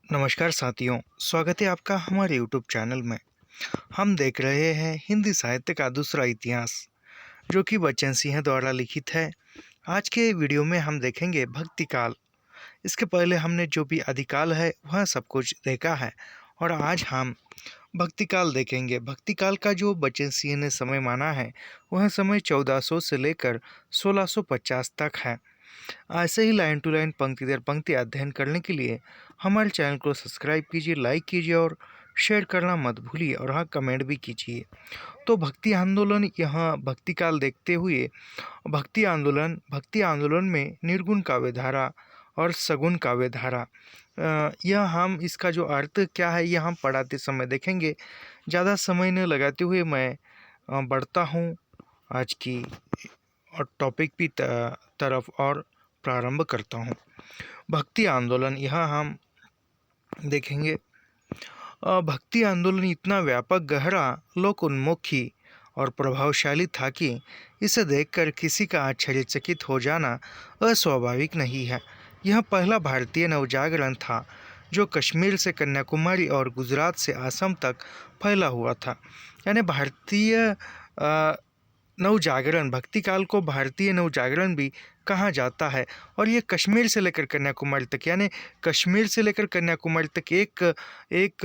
नमस्कार साथियों, स्वागत है आपका हमारे यूट्यूब चैनल में। हम देख रहे हैं हिंदी साहित्य का दूसरा इतिहास, जो कि बच्चन सिंह द्वारा लिखित है। आज के वीडियो में हम देखेंगे भक्ति काल। इसके पहले हमने जो भी आदिकाल है वह सब कुछ देखा है, और आज हम भक्ति काल देखेंगे। भक्ति काल का जो बच्चन सिंह ने समय माना है वह समय 1400 से लेकर 1650 तक है। ऐसे ही लाइन टू लाइन पंक्ति दर पंक्ति अध्ययन करने के लिए हमारे चैनल को सब्सक्राइब कीजिए, लाइक कीजिए और शेयर करना मत भूलिए, और हाँ, कमेंट भी कीजिए। तो भक्ति आंदोलन, यहाँ भक्ति काल देखते हुए भक्ति आंदोलन में निर्गुण काव्यधारा और सगुण काव्यधारा, यह हम इसका जो अर्थ क्या है यह हम पढ़ाते समय देखेंगे। ज़्यादा समय न लगाते हुए मैं बढ़ता हूँ आज की और टॉपिक की तरफ और प्रारंभ करता हूँ। भक्ति आंदोलन यहाँ हम देखेंगे। भक्ति आंदोलन इतना व्यापक, गहरा, लोक उन्मुखी और प्रभावशाली था कि इसे देखकर किसी का आश्चर्यचकित हो जाना अस्वाभाविक नहीं है। यह पहला भारतीय नवजागरण था जो कश्मीर से कन्याकुमारी और गुजरात से असम तक फैला हुआ था। यानी भारतीय नवजागरण, भक्ति काल को भारतीय नवजागरण भी कहा जाता है। और ये कश्मीर से लेकर कन्याकुमारी तक, यानी कश्मीर से लेकर कन्याकुमारी तक, एक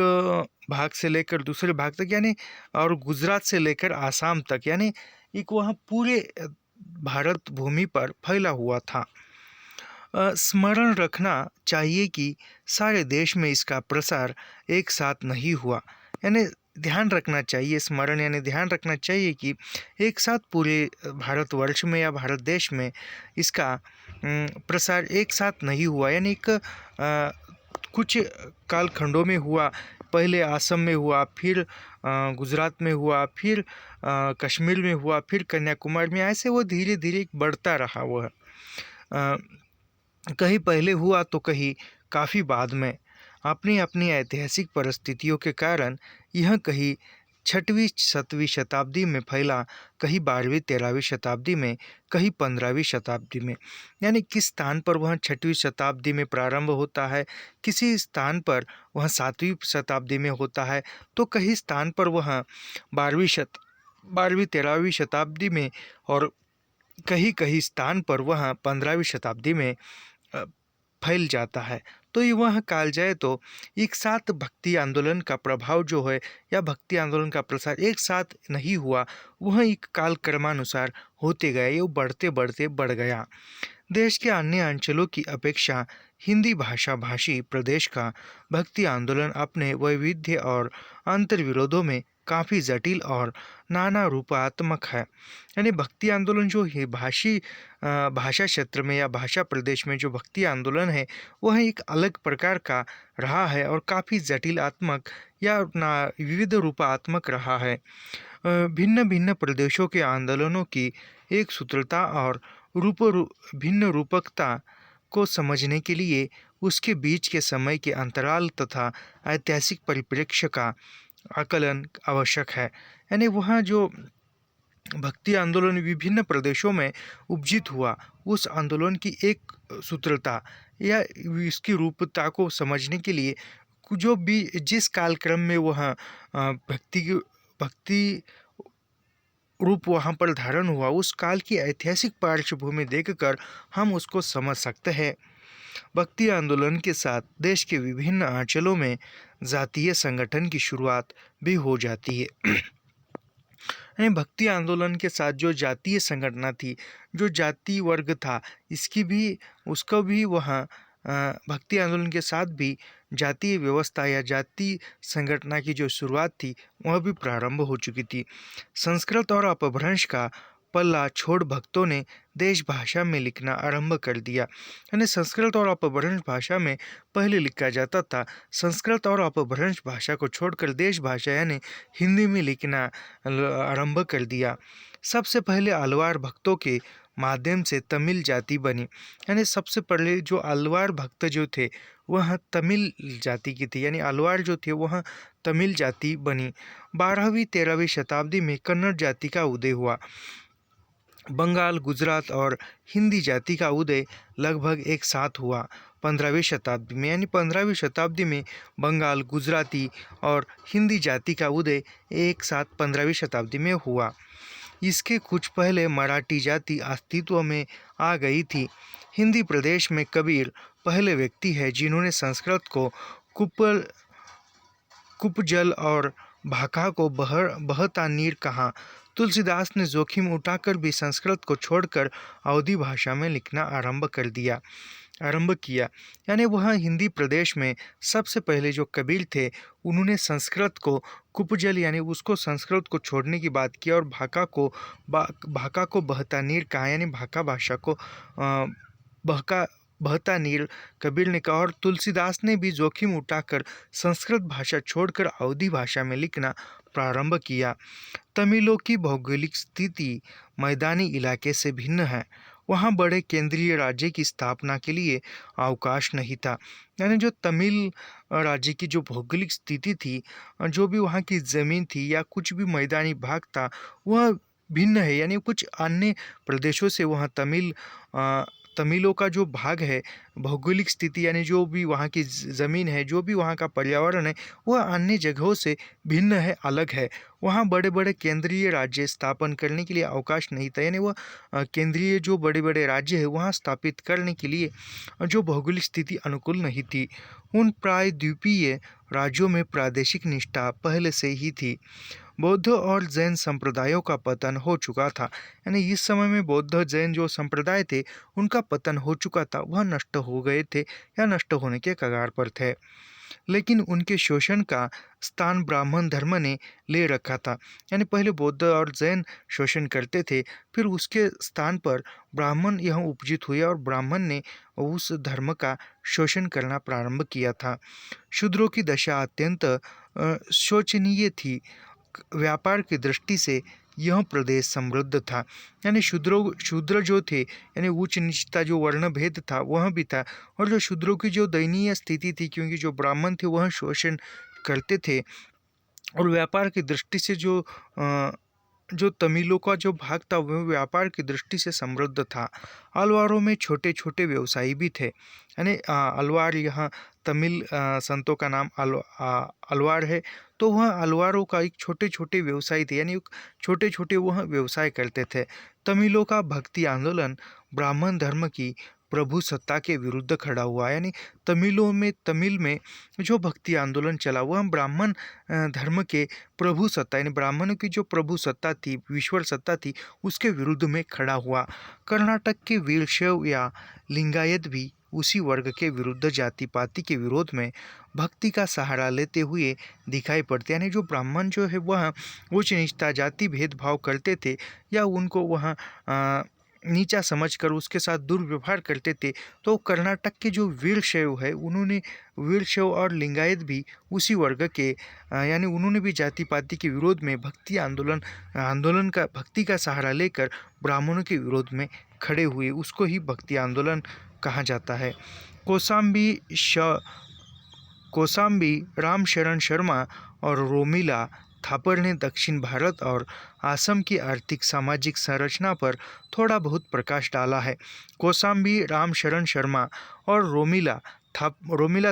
भाग से लेकर दूसरे भाग तक, यानी और गुजरात से लेकर आसाम तक, यानी एक वहाँ पूरे भारत भूमि पर फैला हुआ था। स्मरण रखना चाहिए कि सारे देश में इसका प्रसार एक साथ नहीं हुआ। यानी ध्यान रखना चाहिए, स्मरण यानी ध्यान रखना चाहिए कि एक साथ पूरे भारतवर्ष में या भारत देश में इसका प्रसार एक साथ नहीं हुआ। यानी एक कुछ कालखंडों में हुआ। पहले असम में हुआ, फिर गुजरात में हुआ, फिर कश्मीर में हुआ, फिर कन्याकुमारी में, ऐसे वो धीरे धीरे बढ़ता रहा। वह कहीं पहले हुआ तो कहीं काफ़ी बाद में। अपनी अपनी ऐतिहासिक परिस्थितियों के कारण यह कहीं 6वीं 7वीं शताब्दी में फैला, कहीं 12वीं 13वीं शताब्दी में, कहीं 15वीं शताब्दी में। यानी किस स्थान पर वह 6वीं शताब्दी में प्रारंभ होता है, किसी स्थान पर वह 7वीं शताब्दी में होता है, तो कहीं स्थान पर वह 12वीं 13वीं शताब्दी में, और कहीं कहीं स्थान पर वह 15वीं शताब्दी में फैल जाता है। तो ये वह काल जाए तो एक साथ भक्ति आंदोलन का प्रभाव जो है, या भक्ति आंदोलन का प्रसार एक साथ नहीं हुआ, वह एक काल क्रमानुसार होते गए, ये बढ़ते बढ़ते बढ़ गया। देश के अन्य अंचलों की अपेक्षा हिंदी भाषा भाषी प्रदेश का भक्ति आंदोलन अपने वैविध्य और अंतर्विरोधों में काफ़ी जटिल और नाना रूपात्मक है। यानी भक्ति आंदोलन जो है भाषा क्षेत्र में या भाषा प्रदेश में जो भक्ति आंदोलन है वह एक अलग प्रकार का रहा है और काफ़ी जटिलात्मक या विविध रूपात्मक रहा है। भिन्न भिन्न प्रदेशों के आंदोलनों की एक सूत्रता और भिन्न रूपकता को समझने के लिए उसके बीच के समय के अंतराल तथा ऐतिहासिक परिप्रेक्ष्य का आकलन आवश्यक है। यानी वहाँ जो भक्ति आंदोलन विभिन्न प्रदेशों में उपजित हुआ, उस आंदोलन की एक सूत्रता या इसकी रूपता को समझने के लिए जो भी जिस कालक्रम में वह भक्ति रूप वहाँ पर धारण हुआ, उस काल की ऐतिहासिक पृष्ठभूमि देखकर हम उसको समझ सकते हैं। भक्ति आंदोलन के साथ देश के विभिन्न अंचलों में जातीय संगठन की शुरुआत भी हो जाती है। भक्ति आंदोलन के साथ जो जातीय संगठना थी, जो जाति वर्ग था, उसको भी वह भक्ति आंदोलन के साथ भी जातीय व्यवस्था या जाति संगठना की जो शुरुआत थी वह भी प्रारंभ हो चुकी थी। संस्कृत और अपभ्रंश का पल्ला छोड़ भक्तों ने देश भाषा में लिखना आरंभ कर दिया। यानी संस्कृत और अपभ्रंश भाषा में पहले लिखा जाता था। संस्कृत और अपभ्रंश भाषा को छोड़कर देश भाषा यानी हिंदी में लिखना आरंभ कर दिया। सबसे पहले अलवार भक्तों के माध्यम से तमिल जाति बनी। यानी सबसे पहले जो अलवार भक्त जो थे वह तमिल जाति की थी, यानी अलवार जो थे वह तमिल जाति बनी। 12वीं 13वीं शताब्दी में कन्नड़ जाति का उदय हुआ। बंगाल, गुजरात और हिंदी जाति का उदय लगभग एक साथ हुआ 15वीं शताब्दी में। यानी 15वीं शताब्दी में बंगाल, गुजराती और हिंदी जाति का उदय एक साथ 15वीं शताब्दी में हुआ। इसके कुछ पहले मराठी जाति अस्तित्व में आ गई थी। हिंदी प्रदेश में कबीर पहले व्यक्ति है जिन्होंने संस्कृत को कुपजल और भाका को बहता नीर कहा। तुलसीदास ने जोखिम उठाकर भी संस्कृत को छोड़कर अवधी भाषा में लिखना आरंभ किया। यानी वह हिंदी प्रदेश में सबसे पहले जो कबीर थे, उन्होंने संस्कृत को कुपजल यानी उसको संस्कृत को छोड़ने की बात की और भाका को बहता नीर कहा। यानी भाका भाषा को बहका बहता नीर कबीर ने कहा। और तुलसीदास ने भी जोखिम उठाकर संस्कृत भाषा छोड़कर अवधी भाषा में लिखना प्रारंभ किया। तमिलों की भौगोलिक स्थिति मैदानी इलाके से भिन्न है। वहाँ बड़े केंद्रीय राज्य की स्थापना के लिए अवकाश नहीं था। यानी जो तमिल राज्य की जो भौगोलिक स्थिति थी, जो भी वहाँ की ज़मीन थी या कुछ भी मैदानी भाग था, वह भिन्न है। यानी कुछ अन्य प्रदेशों से वहाँ तमिलों का जो भाग है, भौगोलिक स्थिति यानी जो भी वहाँ की ज़मीन है, जो भी वहाँ का पर्यावरण है, वह अन्य जगहों से भिन्न है, अलग है। वहाँ बड़े बड़े केंद्रीय राज्य स्थापन करने के लिए अवकाश नहीं था। यानी वह केंद्रीय जो बड़े बड़े राज्य है वहाँ स्थापित करने के लिए जो भौगोलिक स्थिति अनुकूल नहीं थी। उन प्रायद्वीपीय राज्यों में प्रादेशिक निष्ठा पहले से ही थी। बौद्ध और जैन संप्रदायों का पतन हो चुका था। यानी इस समय में बौद्ध जैन जो संप्रदाय थे, उनका पतन हो चुका था, वह नष्ट हो गए थे या नष्ट होने के कगार पर थे। लेकिन उनके शोषण का स्थान ब्राह्मण धर्म ने ले रखा था। यानी पहले बौद्ध और जैन शोषण करते थे, फिर उसके स्थान पर ब्राह्मण यहाँ उपजित हुए और ब्राह्मण ने उस धर्म का शोषण करना प्रारंभ किया था। शूद्रों की दशा अत्यंत शोचनीय थी। व्यापार की दृष्टि से यह प्रदेश समृद्ध था। यानी शूद्र जो थे, यानी उच्च नीचता जो वर्ण भेद था वह भी था, और जो शूद्रों की जो दयनीय स्थिति थी, क्योंकि जो ब्राह्मण थे वह शोषण करते थे। और व्यापार की दृष्टि से जो तमिलों का जो भाग था वह व्यापार की दृष्टि से समृद्ध था। अलवारों में छोटे छोटे व्यवसायी भी थे। यानी अलवार यहाँ तमिल संतों का नाम अलवार है, तो वह अलवारों का एक छोटे छोटे व्यवसायी थे। यानी छोटे छोटे वह व्यवसाय करते थे। तमिलों का भक्ति आंदोलन ब्राह्मण धर्म की प्रभु सत्ता के विरुद्ध खड़ा हुआ। यानी तमिल में जो भक्ति आंदोलन चला वह ब्राह्मण धर्म के प्रभु सत्ता यानी ब्राह्मणों की जो प्रभु सत्ता थी, ईश्वर सत्ता थी, उसके विरुद्ध में खड़ा हुआ। कर्नाटक के वीरशैव या लिंगायत भी उसी वर्ग के विरुद्ध जाति पाति के विरोध में भक्ति का सहारा लेते हुए दिखाई पड़ते। यानी जो ब्राह्मण जो है वह उच्च नीचता जाति भेदभाव करते थे या उनको वह नीचा समझकर उसके साथ दुर्व्यवहार करते थे। तो कर्नाटक के जो वीरशैव है, उन्होंने वीरशैव और लिंगायत भी उसी वर्ग के यानी उन्होंने भी जाति पाति के विरोध में भक्ति का सहारा लेकर ब्राह्मणों के विरोध में खड़े हुए। उसको ही भक्ति आंदोलन कहा जाता है। कोसाम्बी, रामशरण शर्मा और रोमिला थापर ने दक्षिण भारत और असम की आर्थिक सामाजिक संरचना पर थोड़ा बहुत प्रकाश डाला है। कोसाम्बी, रामशरण शर्मा और रोमिला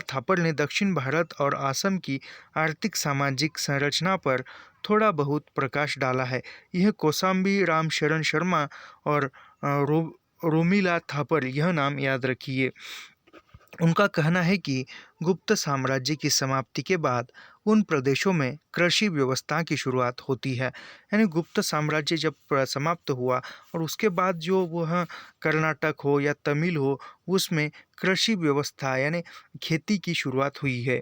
थापर ने दक्षिण भारत और असम की आर्थिक सामाजिक संरचना पर थोड़ा बहुत प्रकाश डाला है। यह कोसाम्बी, रामशरण शर्मा और रोमिला थापर, यह नाम याद रखिए। उनका कहना है कि गुप्त साम्राज्य की समाप्ति के बाद उन प्रदेशों में कृषि व्यवस्था की शुरुआत होती है। यानी गुप्त साम्राज्य जब समाप्त हुआ और उसके बाद जो वह कर्नाटक हो या तमिल हो, उसमें कृषि व्यवस्था यानी खेती की शुरुआत हुई है।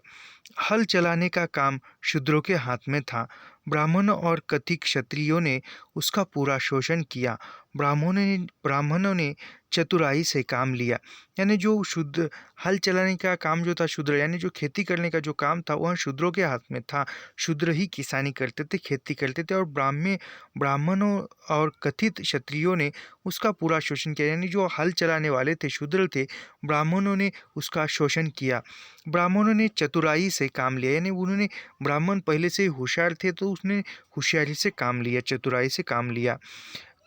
हल चलाने का काम शूद्रों के हाथ में था। ब्राह्मणों और कथित क्षत्रियों ने उसका पूरा शोषण किया। ब्राह्मणों ने चतुराई से काम लिया। यानी जो शुद्ध हल चलाने का काम जो था शूद्र, यानी जो खेती करने का जो काम था वह शूद्रों के हाथ में था। शूद्र ही किसानी करते थे, खेती करते थे, और ब्राह्मणों और कथित क्षत्रियों ने उसका पूरा शोषण किया। यानी जो हल चलाने वाले थे शूद्र थे, ब्राह्मणों ने उसका शोषण किया। ब्राह्मणों ने चतुराई से काम लिया। यानी उन्होंने ब्राह्मण पहले से होशियार थे तो उसने होशियारी से काम लिया, चतुराई से काम लिया।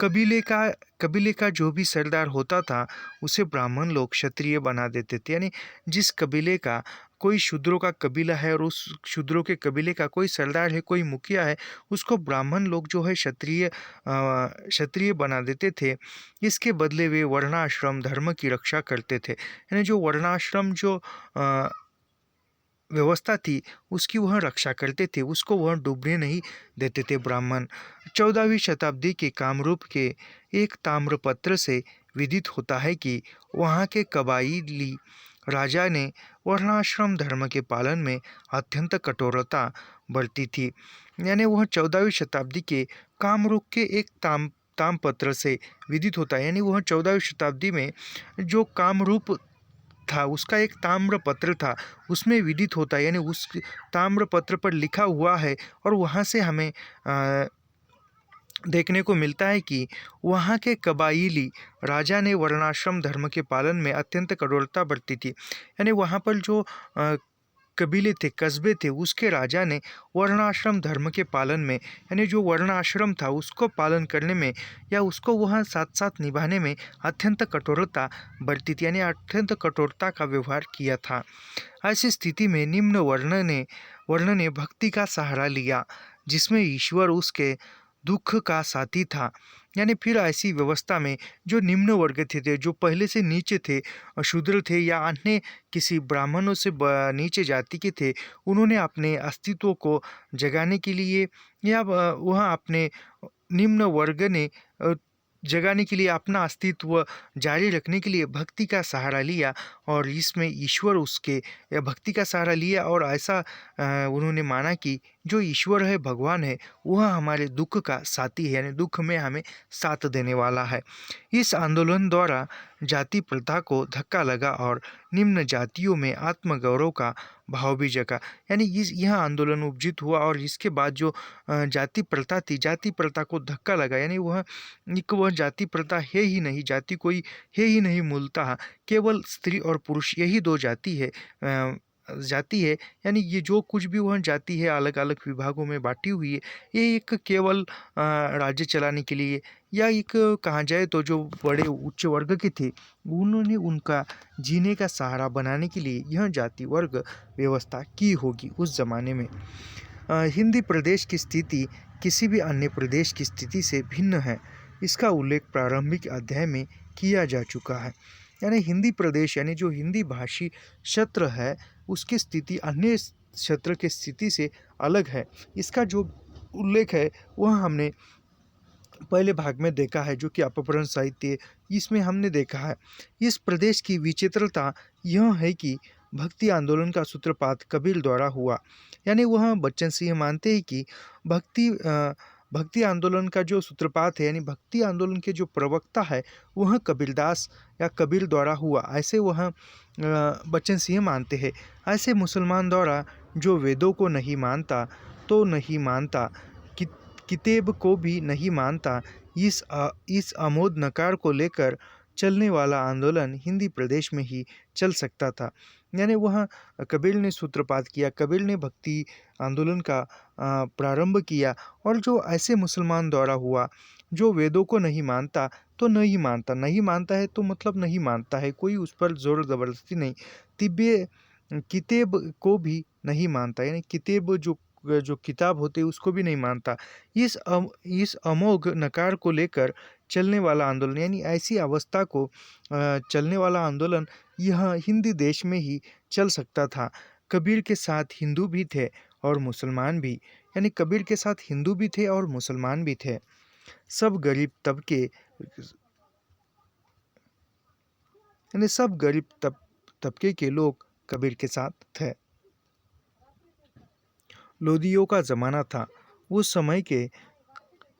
कबीले का जो भी सरदार होता था उसे ब्राह्मण लोग क्षत्रिय बना देते थे। यानी जिस कबीले का कोई शूद्रों का कबीला है और उस शूद्रों के कबीले का कोई सरदार है, कोई मुखिया है, उसको ब्राह्मण लोग जो है क्षत्रिय बना देते थे। इसके बदले वे वर्णाश्रम धर्म की रक्षा करते थे। यानी जो वर्णाश्रम जो व्यवस्था थी उसकी वह रक्षा करते थे, उसको वह डूबने नहीं देते थे ब्राह्मण। 14वीं शताब्दी के कामरूप के एक ताम्रपत्र से विदित होता है कि वहाँ के कबाइली राजा ने वर्णाश्रम धर्म के पालन में अत्यंत कठोरता बरती थी। यानी वह 14वीं शताब्दी के कामरूप के एक ताम्रपत्र से विदित होता है। यानी वह 14वीं शताब्दी में जो कामरूप था उसका एक ताम्रपत्र था, उसमें विदित होता है। यानी उस ताम्रपत्र पर लिखा हुआ है और वहाँ से हमें देखने को मिलता है कि वहाँ के कबाइली राजा ने वर्णाश्रम धर्म के पालन में अत्यंत कठोरता बरती थी। यानी वहाँ पर जो कबीले थे, कस्बे थे, उसके राजा ने वर्णाश्रम धर्म के पालन में, यानी जो वर्ण आश्रम था उसको पालन करने में या उसको वह साथ साथ निभाने में अत्यंत कठोरता बरती थी। यानी अत्यंत कठोरता का व्यवहार किया था। ऐसी स्थिति में निम्न वर्ण ने भक्ति का सहारा लिया, जिसमें ईश्वर उसके दुख का साथी था। यानी फिर ऐसी व्यवस्था में जो निम्न वर्ग थे, जो पहले से नीचे थे, शूद्र थे या अन्य किसी ब्राह्मणों से नीचे जाति के थे, उन्होंने अपने अस्तित्व को जगाने के लिए या वह अपने निम्न वर्ग ने जगाने के लिए अपना अस्तित्व जारी रखने के लिए भक्ति का सहारा लिया और इसमें ईश्वर उसके भक्ति का सहारा लिया और ऐसा उन्होंने माना कि जो ईश्वर है, भगवान है, वह हमारे दुख का साथी है, यानी दुख में हमें साथ देने वाला है। इस आंदोलन द्वारा जाति प्रथा को धक्का लगा और निम्न जातियों में आत्मगौरव का भाव भी जगा। यानी यह आंदोलन उपजित हुआ और इसके बाद जो जाति प्रथा थी, जाति प्रथा को धक्का लगा। यानी वह जाति प्रथा है ही नहीं, जाति कोई है ही नहीं मूलतः, केवल स्त्री और पुरुष यही दो जाति है। यानी ये जो कुछ भी वह जाति है अलग अलग विभागों में बांटी हुई है, ये एक केवल राज्य चलाने के लिए या एक कहा जाए तो जो बड़े उच्च वर्ग के थे उन्होंने उनका जीने का सहारा बनाने के लिए यह जाति वर्ग व्यवस्था की होगी उस जमाने में। हिंदी प्रदेश की स्थिति किसी भी अन्य प्रदेश की स्थिति से भिन्न है, इसका उल्लेख प्रारंभिक अध्याय में किया जा चुका है। यानी हिंदी प्रदेश यानी जो हिंदी भाषी क्षेत्र है उसकी स्थिति अन्य क्षेत्र की स्थिति से अलग है। इसका जो उल्लेख है वह हमने पहले भाग में देखा है, जो कि अपभ्रंश साहित्य, इसमें हमने देखा है। इस प्रदेश की विचित्रता यह है कि भक्ति आंदोलन का सूत्रपात कबीर द्वारा हुआ। यानी वह बच्चन सिंह मानते हैं कि भक्ति आंदोलन का जो सूत्रपात है, यानी भक्ति आंदोलन के जो प्रवक्ता है वह कबीरदास या कबीर द्वारा हुआ, ऐसे वह बच्चन सिंह मानते हैं। ऐसे मुसलमान द्वारा जो वेदों को नहीं मानता तो नहीं मानता, किताब को भी नहीं मानता, इस अमोद नकार को लेकर चलने वाला आंदोलन हिंदी प्रदेश में ही चल सकता था। यानी वह कबीर ने सूत्रपात किया, कबीर ने भक्ति आंदोलन का प्रारंभ किया और जो ऐसे मुसलमान द्वारा हुआ जो वेदों को नहीं मानता तो नहीं मानता, नहीं मानता है तो मतलब नहीं मानता है, कोई उस पर जोर ज़बरदस्ती नहीं, तिब्बे किताब को भी नहीं मानता, यानी किताब जो किताब होते हैं उसको भी नहीं मानता। इस अमोघ नकार को लेकर चलने वाला आंदोलन, यानी ऐसी अवस्था को चलने वाला आंदोलन यह हिंदी देश में ही चल सकता था। कबीर के साथ हिंदू भी थे और मुसलमान भी, यानी कबीर के साथ हिंदू भी थे और मुसलमान भी थे। सब गरीब तबके के लोग कबीर के साथ थे। लोदियों का ज़माना था। उस समय के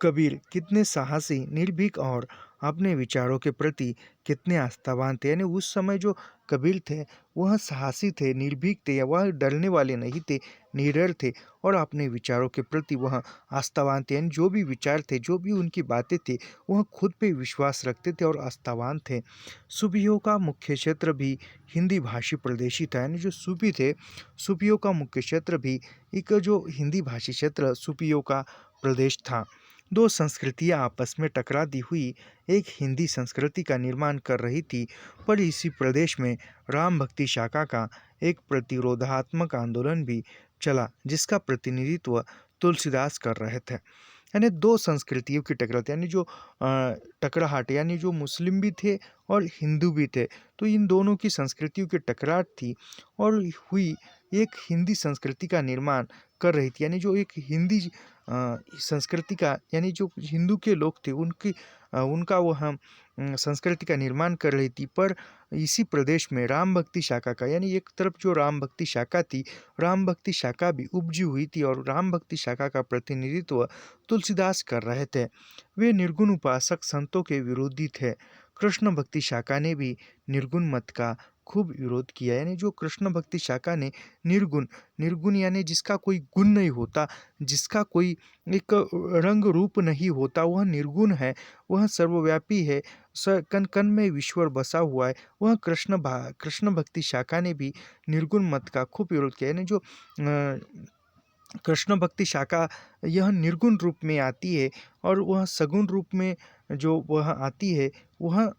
कबीर कितने साहसी, निर्भीक और अपने विचारों के प्रति कितने आस्थावान थे। यानी उस समय जो कबीर थे वह साहसी थे, निर्भीक थे, या वह डरने वाले नहीं थे, निडर थे और अपने विचारों के प्रति वह आस्थावान थे। यानी जो भी विचार थे, जो भी उनकी बातें थी, वह खुद पे विश्वास रखते थे और आस्थावान थे। सूफियों का मुख्य क्षेत्र भी हिंदी भाषी प्रदेशी था। यानी जो सूफी थे, सूफियों का मुख्य क्षेत्र भी एक जो हिंदी भाषी क्षेत्र सूफियों का प्रदेश था। दो संस्कृतियां आपस में टकराती हुई एक हिंदी संस्कृति का निर्माण कर रही थी, पर इसी प्रदेश में राम भक्ति शाखा का एक प्रतिरोधात्मक आंदोलन भी चला, जिसका प्रतिनिधित्व तुलसीदास कर रहे थे। यानी दो संस्कृतियों की टकरात, यानी जो टकराहट, यानी जो मुस्लिम भी थे और हिंदू भी थे, तो इन दोनों की संस्कृतियों की टकरार थी और हुई एक हिंदी संस्कृति का निर्माण कर रही थी। यानी जो एक हिंदी संस्कृति का, यानी जो हिंदू के लोग थे उनका वह संस्कृति का निर्माण कर रही थी, पर इसी प्रदेश में राम भक्ति शाखा का, यानी एक तरफ जो राम भक्ति शाखा थी, राम भक्ति शाखा भी उपजी हुई थी और राम भक्ति शाखा का प्रतिनिधित्व तुलसीदास कर रहे थे। वे निर्गुण उपासक संतों के विरोधी थे। कृष्ण भक्ति शाखा ने भी निर्गुण मत का खूब विरोध किया। यानी जो कृष्ण भक्ति शाखा ने निर्गुण, निर्गुण यानी जिसका कोई गुण नहीं होता, जिसका कोई एक रंग रूप नहीं होता, वह निर्गुण है, वह सर्वव्यापी है, कण कण में ईश्वर बसा हुआ है, वह कृष्ण भक्ति शाखा ने भी निर्गुण मत का खूब विरोध किया। यानी जो कृष्ण भक्ति शाखा यह निर्गुण रूप में आती है और वह सगुण रूप में जो वह आती है, वह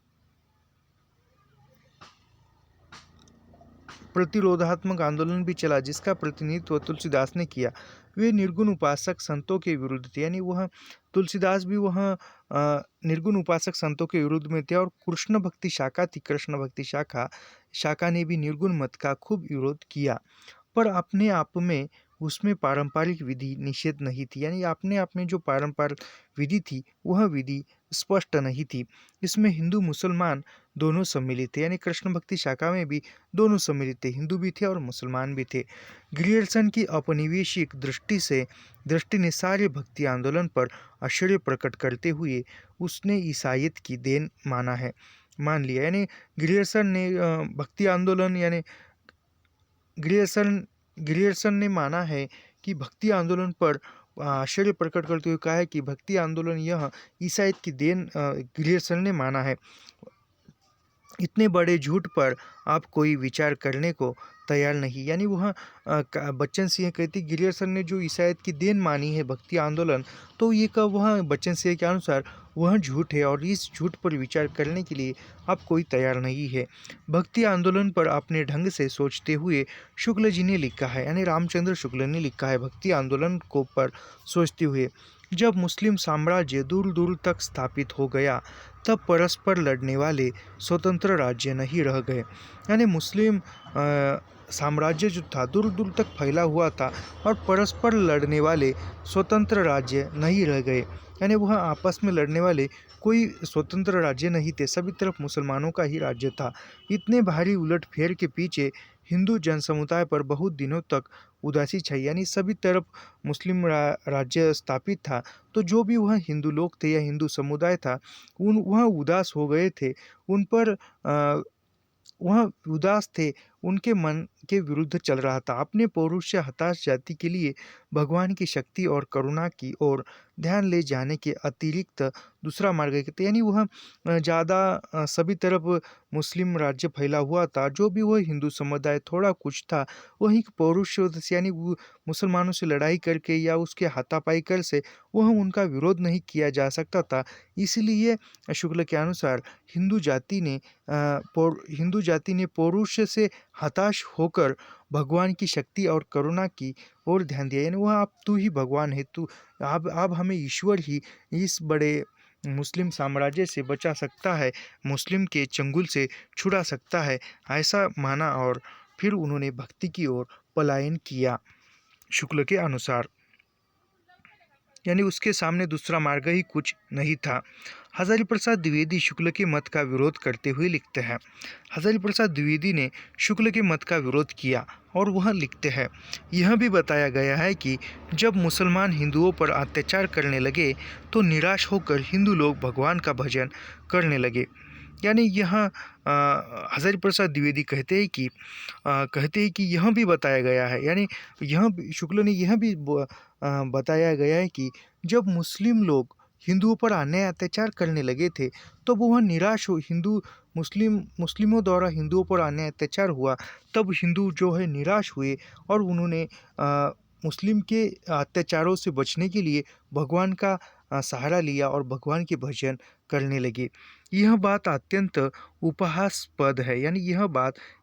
प्रतिरोधात्मक आंदोलन भी चला, जिसका प्रतिनिधित्व तुलसीदास ने किया। वे निर्गुण उपासक संतों के विरुद्ध थे। यानी वह तुलसीदास भी वह निर्गुण उपासक संतों के विरुद्ध में थे और कृष्ण भक्ति शाखा थी, कृष्ण भक्ति शाखा ने भी निर्गुण मत का खूब विरोध किया, पर अपने आप में उसमें पारंपरिक विधि निषेध नहीं थी। यानी अपने आप में जो पारंपरिक विधि थी, वह विधि स्पष्ट नहीं थी। इसमें हिंदू मुसलमान दोनों सम्मिलित थे। यानी कृष्ण भक्ति शाखा में भी दोनों सम्मिलित थे, हिंदू भी थे और मुसलमान भी थे। ग्रियर्सन की औपनिवेशिक दृष्टि ने सारे भक्ति आंदोलन पर आश्चर्य प्रकट करते हुए उसने ईसाईयत की देन मान लिया। यानी ग्रियर्सन ने भक्ति आंदोलन, यानी ग्रियर्सन ने माना है कि भक्ति आंदोलन पर आश्चर्य प्रकट करते हुए कहा है कि भक्ति आंदोलन यह ईसाईयत की देन ग्रियर्सन ने माना है। इतने बड़े झूठ पर आप कोई विचार करने को तैयार नहीं। यानी वह बच्चन सिंह कहती, ग्रियर्सन ने जो ईसाईयत की देन मानी है भक्ति आंदोलन, तो ये वह बच्चन सिंह के अनुसार वह झूठ है और इस झूठ पर विचार करने के लिए अब कोई तैयार नहीं है। भक्ति आंदोलन पर अपने ढंग से सोचते हुए शुक्ल जी ने लिखा है, यानी रामचंद्र शुक्ल ने लिखा है भक्ति आंदोलन को पर सोचते हुए, जब मुस्लिम साम्राज्य दूर दूर तक स्थापित हो गया, तब परस्पर लड़ने वाले स्वतंत्र राज्य नहीं रह गए। यानी मुस्लिम साम्राज्य जो था दूर दूर तक फैला हुआ था और परस्पर लड़ने वाले स्वतंत्र राज्य नहीं रह गए। यानी वह आपस में लड़ने वाले कोई स्वतंत्र राज्य नहीं थे, सभी तरफ मुसलमानों का ही राज्य था। इतने भारी उलटफेर के पीछे हिंदू जनसमुदाय पर बहुत दिनों तक उदासी छाई। यानी सभी तरफ मुस्लिम राज्य स्थापित था, तो जो भी वह हिंदू लोग थे या हिंदू समुदाय था, वह उदास हो गए थे, उन पर वह उदास थे, उनके मन के विरुद्ध चल रहा था। अपने पौरुष से हताश जाति के लिए भगवान की शक्ति और करुणा की ओर ध्यान ले जाने के अतिरिक्त दूसरा मार्ग है। यानी वह ज़्यादा सभी तरफ मुस्लिम राज्य फैला हुआ था, जो भी वह हिंदू समुदाय थोड़ा कुछ था, वही पौरुष से, यानी मुसलमानों से लड़ाई करके या उसके हाथापाई कर से वह उनका विरोध नहीं किया जा सकता था। इसलिए शुक्ल के अनुसार हिंदू जाति ने पौरुष से हताश होकर भगवान की शक्ति और करुणा की ओर ध्यान दिया। यानी वह, अब तू ही भगवान है, तू अब हमें ईश्वर ही इस बड़े मुस्लिम साम्राज्य से बचा सकता है, मुस्लिम के चंगुल से छुड़ा सकता है, ऐसा माना और फिर उन्होंने भक्ति की ओर पलायन किया शुक्ल के अनुसार। यानी उसके सामने दूसरा मार्ग ही कुछ नहीं था। हजारी प्रसाद द्विवेदी शुक्ल के मत का विरोध करते हुए लिखते हैं। हजारी प्रसाद द्विवेदी ने शुक्ल के मत का विरोध किया और वह लिखते हैं, यह भी बताया गया है कि जब मुसलमान हिंदुओं पर अत्याचार करने लगे तो निराश होकर हिंदू लोग भगवान का भजन करने लगे। यानी यहाँ हजारी प्रसाद द्विवेदी कहते हैं कि यह भी बताया गया है, यानी यह शुक्ल ने यह भी बताया गया है कि जब मुस्लिम लोग हिंदुओं पर अन्याय अत्याचार करने लगे थे, तो वह निराश हो, मुस्लिमों द्वारा हिंदुओं पर अन्याय अत्याचार हुआ, तब हिंदू जो है निराश हुए और उन्होंने मुस्लिम के अत्याचारों से बचने के लिए भगवान का सहारा लिया और भगवान के भजन करने लगे। यह बात अत्यंत उपहासास्पद है, यानी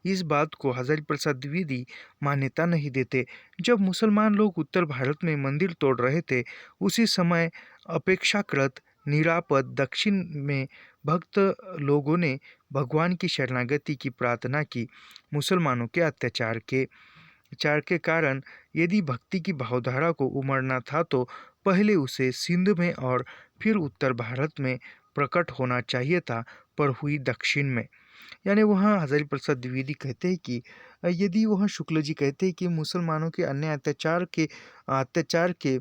इस बात को हजारी प्रसाद द्विवेदी मान्यता नहीं देते। जब मुसलमान लोग उत्तर भारत में मंदिर तोड़ रहे थे, उसी समय अपेक्षाकृत निरापद दक्षिण में भक्त लोगों ने भगवान की शरणागति की प्रार्थना की। मुसलमानों के अत्याचार के कारण यदि भक्ति की भावधारा को उमड़ना था तो पहले उसे सिंध में और फिर उत्तर भारत में प्रकट होना चाहिए था, पर हुई दक्षिण में। यानी वहाँ हजारी प्रसाद द्विवेदी कहते हैं कि यदि वह शुक्ल जी कहते हैं कि मुसलमानों के अन्य अत्याचार के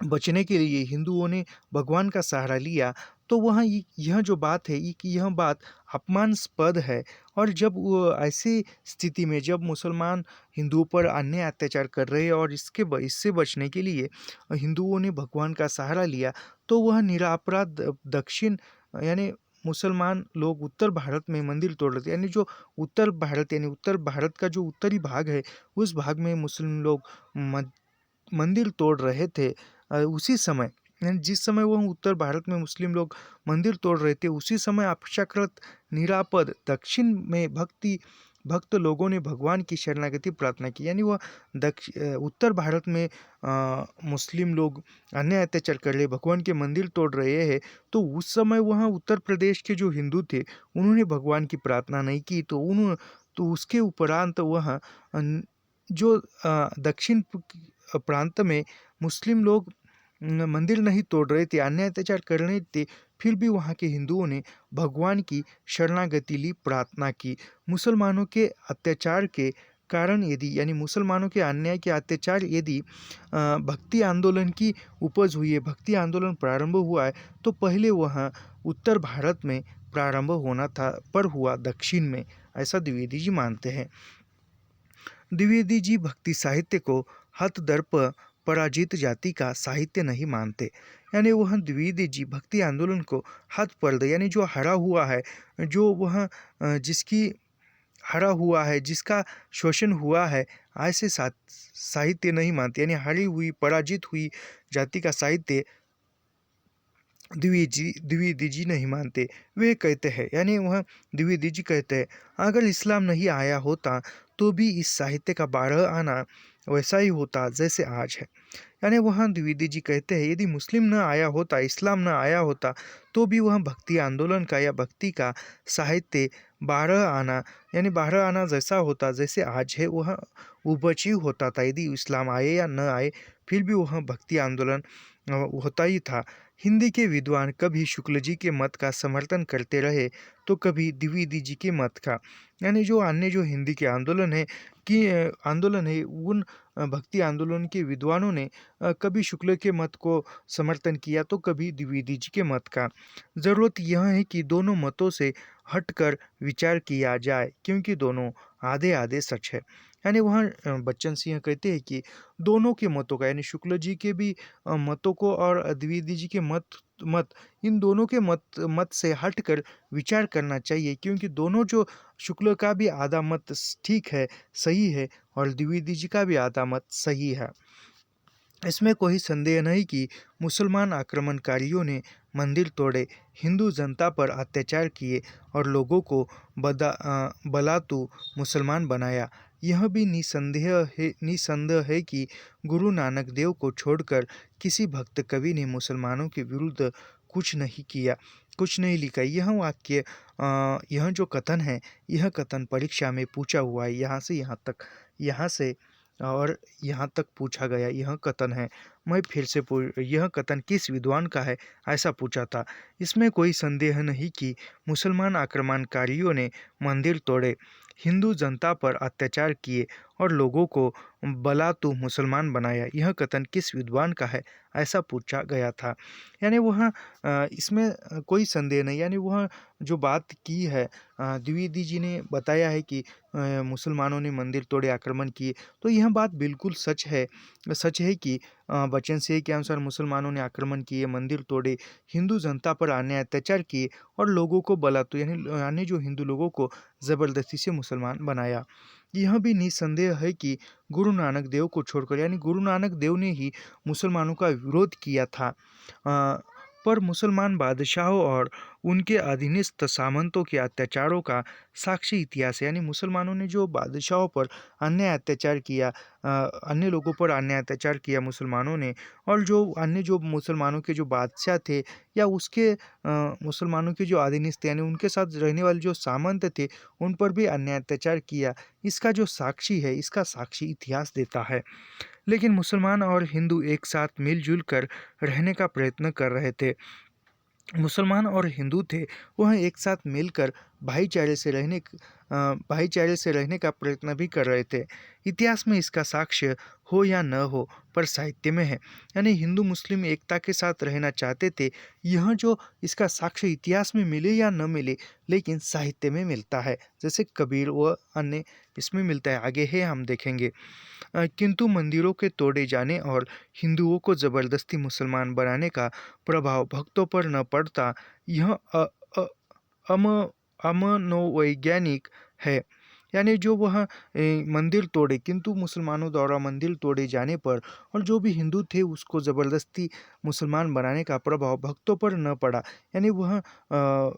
बचने के लिए हिंदुओं ने भगवान का सहारा लिया, तो वहाँ यह जो बात है कि यह बात अपमानास्पद है। और जब वो ऐसी स्थिति में जब मुसलमान हिंदुओं पर अन्य अत्याचार कर रहे हैं और इससे बचने के लिए हिंदुओं ने भगवान का सहारा लिया, तो वह निरपराध दक्षिण, यानी मुसलमान लोग उत्तर भारत में मंदिर तोड़ रहे थे, यानी जो उत्तर भारत का जो उत्तरी भाग है, उस भाग में मुस्लिम लोग मंदिर तोड़ रहे थे। उसी समय, यानी जिस समय वह उत्तर भारत में मुस्लिम लोग मंदिर तोड़ रहे थे, उसी समय अपेक्षाकृत निरापद दक्षिण में भक्त लोगों ने भगवान की शरणागति प्रार्थना की। यानी वह उत्तर भारत में मुस्लिम लोग अन्य अत्याचार कर रहे, भगवान के मंदिर तोड़ रहे हैं, तो उस समय वहाँ उत्तर प्रदेश के जो हिंदू थे, उन्होंने भगवान की प्रार्थना नहीं की। तो उसके उपरांत वह जो दक्षिण प्रांत में मुस्लिम लोग मंदिर नहीं तोड़ रहे थे, अन्य अत्याचार कर रहे थे, फिर भी वहाँ के हिंदुओं ने भगवान की शरणागति ली, प्रार्थना की। मुसलमानों के अत्याचार के कारण यदि, यानी मुसलमानों के अन्याय के अत्याचार यदि भक्ति आंदोलन की उपज हुई है, भक्ति आंदोलन प्रारंभ हुआ है, तो पहले वह उत्तर भारत में प्रारंभ होना था, पर हुआ दक्षिण में, ऐसा द्विवेदी जी मानते हैं। द्विवेदी जी भक्ति साहित्य को हतदर्प पराजित जाति का साहित्य नहीं मानते। यानी वह द्विवेदी जी भक्ति आंदोलन को हतपल्द, यानी जो हरा हुआ है, जो वह जिसकी हरा हुआ है, जिसका शोषण हुआ है, ऐसे साहित्य नहीं मानते। यानी हारी हुई, पराजित हुई जाति का साहित्य द्विवेदी जी नहीं मानते। वे कहते हैं, यानी वह द्विवेदी जी कहते हैं, अगर इस्लाम नहीं आया होता तो भी इस साहित्य का 12 आना वैसा ही होता जैसे आज है। यानी वहाँ द्विवेदी जी कहते हैं, यदि मुस्लिम न आया होता, इस्लाम न आया होता, तो भी वह भक्ति आंदोलन का या भक्ति का साहित्य 12 आना, यानी 12 आना जैसा होता जैसे आज है, वह उपजीव होता था। यदि इस्लाम आए या न आए, फिर भी वह भक्ति आंदोलन होता ही था। हिंदी के विद्वान कभी शुक्ल जी के मत का समर्थन करते रहे, तो कभी द्विवेदी जी के मत का। यानी जो अन्य जो हिंदी के आंदोलन है, उन भक्ति आंदोलन के विद्वानों ने कभी शुक्ल के मत को समर्थन किया, तो कभी द्विवेदी जी के मत का। ज़रूरत यह है कि दोनों मतों से हटकर विचार किया जाए, क्योंकि दोनों आधे आधे सच है। यानी वहाँ बच्चन सिंह कहते हैं कि दोनों के मतों का, यानी शुक्ल जी के भी मतों को और द्विवेदी जी के मत इन दोनों के मत से हटकर विचार करना चाहिए, क्योंकि दोनों, जो शुक्ल का भी आधा मत ठीक है, सही है, और द्विवेदी जी का भी आधा मत सही है। इसमें कोई संदेह नहीं कि मुसलमान आक्रमणकारियों ने मंदिर तोड़े, हिंदू जनता पर अत्याचार किए और लोगों को बलातू मुसलमान बनाया। यह भी निसंदेह है कि गुरु नानक देव को छोड़कर किसी भक्त कवि ने मुसलमानों के विरुद्ध कुछ नहीं किया, कुछ नहीं लिखा। यह जो कथन है, यह कथन परीक्षा में पूछा हुआ है, यहाँ से और यहाँ तक पूछा गया, यह कथन है। मैं फिर से यह कथन किस विद्वान का है, ऐसा पूछा था। इसमें कोई संदेह नहीं कि मुसलमान आक्रमणकारियों ने मंदिर तोड़े, हिंदू जनता पर अत्याचार किए और लोगों को बलातू मुसलमान बनाया। यह कथन किस विद्वान का है, ऐसा पूछा गया था। यानी वह इसमें कोई संदेह नहीं, यानी वह जो बात की है, द्विवेदी जी ने बताया है कि मुसलमानों ने मंदिर तोड़े, आक्रमण किए, तो यह बात बिल्कुल सच है कि बच्चन सिंह के अनुसार मुसलमानों ने आक्रमण किए, मंदिर तोड़े, हिंदू जनता पर अन्याय अत्याचार किए और लोगों को बलात्कार, यानी अन्य जो हिंदू लोगों को ज़बरदस्ती से मुसलमान बनाया। यह भी निस्संदेह है कि गुरु नानक देव को छोड़कर, यानी गुरु नानक देव ने ही मुसलमानों का विरोध किया था। पर मुसलमान बादशाहों और उनके अधीनस्थ सामंतों के अत्याचारों का साक्षी इतिहास है। यानी मुसलमानों ने जो बादशाहों पर अन्याय अत्याचार किया, अन्य लोगों पर अन्याय अत्याचार किया मुसलमानों ने, और जो अन्य जो मुसलमानों के जो बादशाह थे या उसके मुसलमानों के जो अधीनस्थ यानी उनके साथ रहने वाले जो सामंत थे, उन पर भी अन्याय अत्याचार किया, इसका जो साक्षी है, इसका साक्षी इतिहास देता है। लेकिन मुसलमान और हिंदू एक साथ मिलजुल कर रहने का प्रयत्न कर रहे थे। मुसलमान और हिंदू थे, वह एक साथ मिलकर भाईचारे से रहने का प्रयत्न भी कर रहे थे। इतिहास में इसका साक्ष्य हो या न हो, पर साहित्य में है। यानी हिंदू मुस्लिम एकता के साथ रहना चाहते थे। यह जो इसका साक्ष्य इतिहास में मिले या न मिले, लेकिन साहित्य में मिलता है, जैसे कबीर व अन्य इसमें मिलता है। आगे है हम देखेंगे। किंतु मंदिरों के तोड़े जाने और हिंदुओं को जबरदस्ती मुसलमान बनाने का प्रभाव भक्तों पर न पड़ता, यह अम अमनोवैज्ञानिक है। यानी जो वह मंदिर तोड़े, किंतु मुसलमानों द्वारा मंदिर तोड़े जाने पर और जो भी हिंदू थे उसको ज़बरदस्ती मुसलमान बनाने का प्रभाव भक्तों पर न पड़ा। यानी वह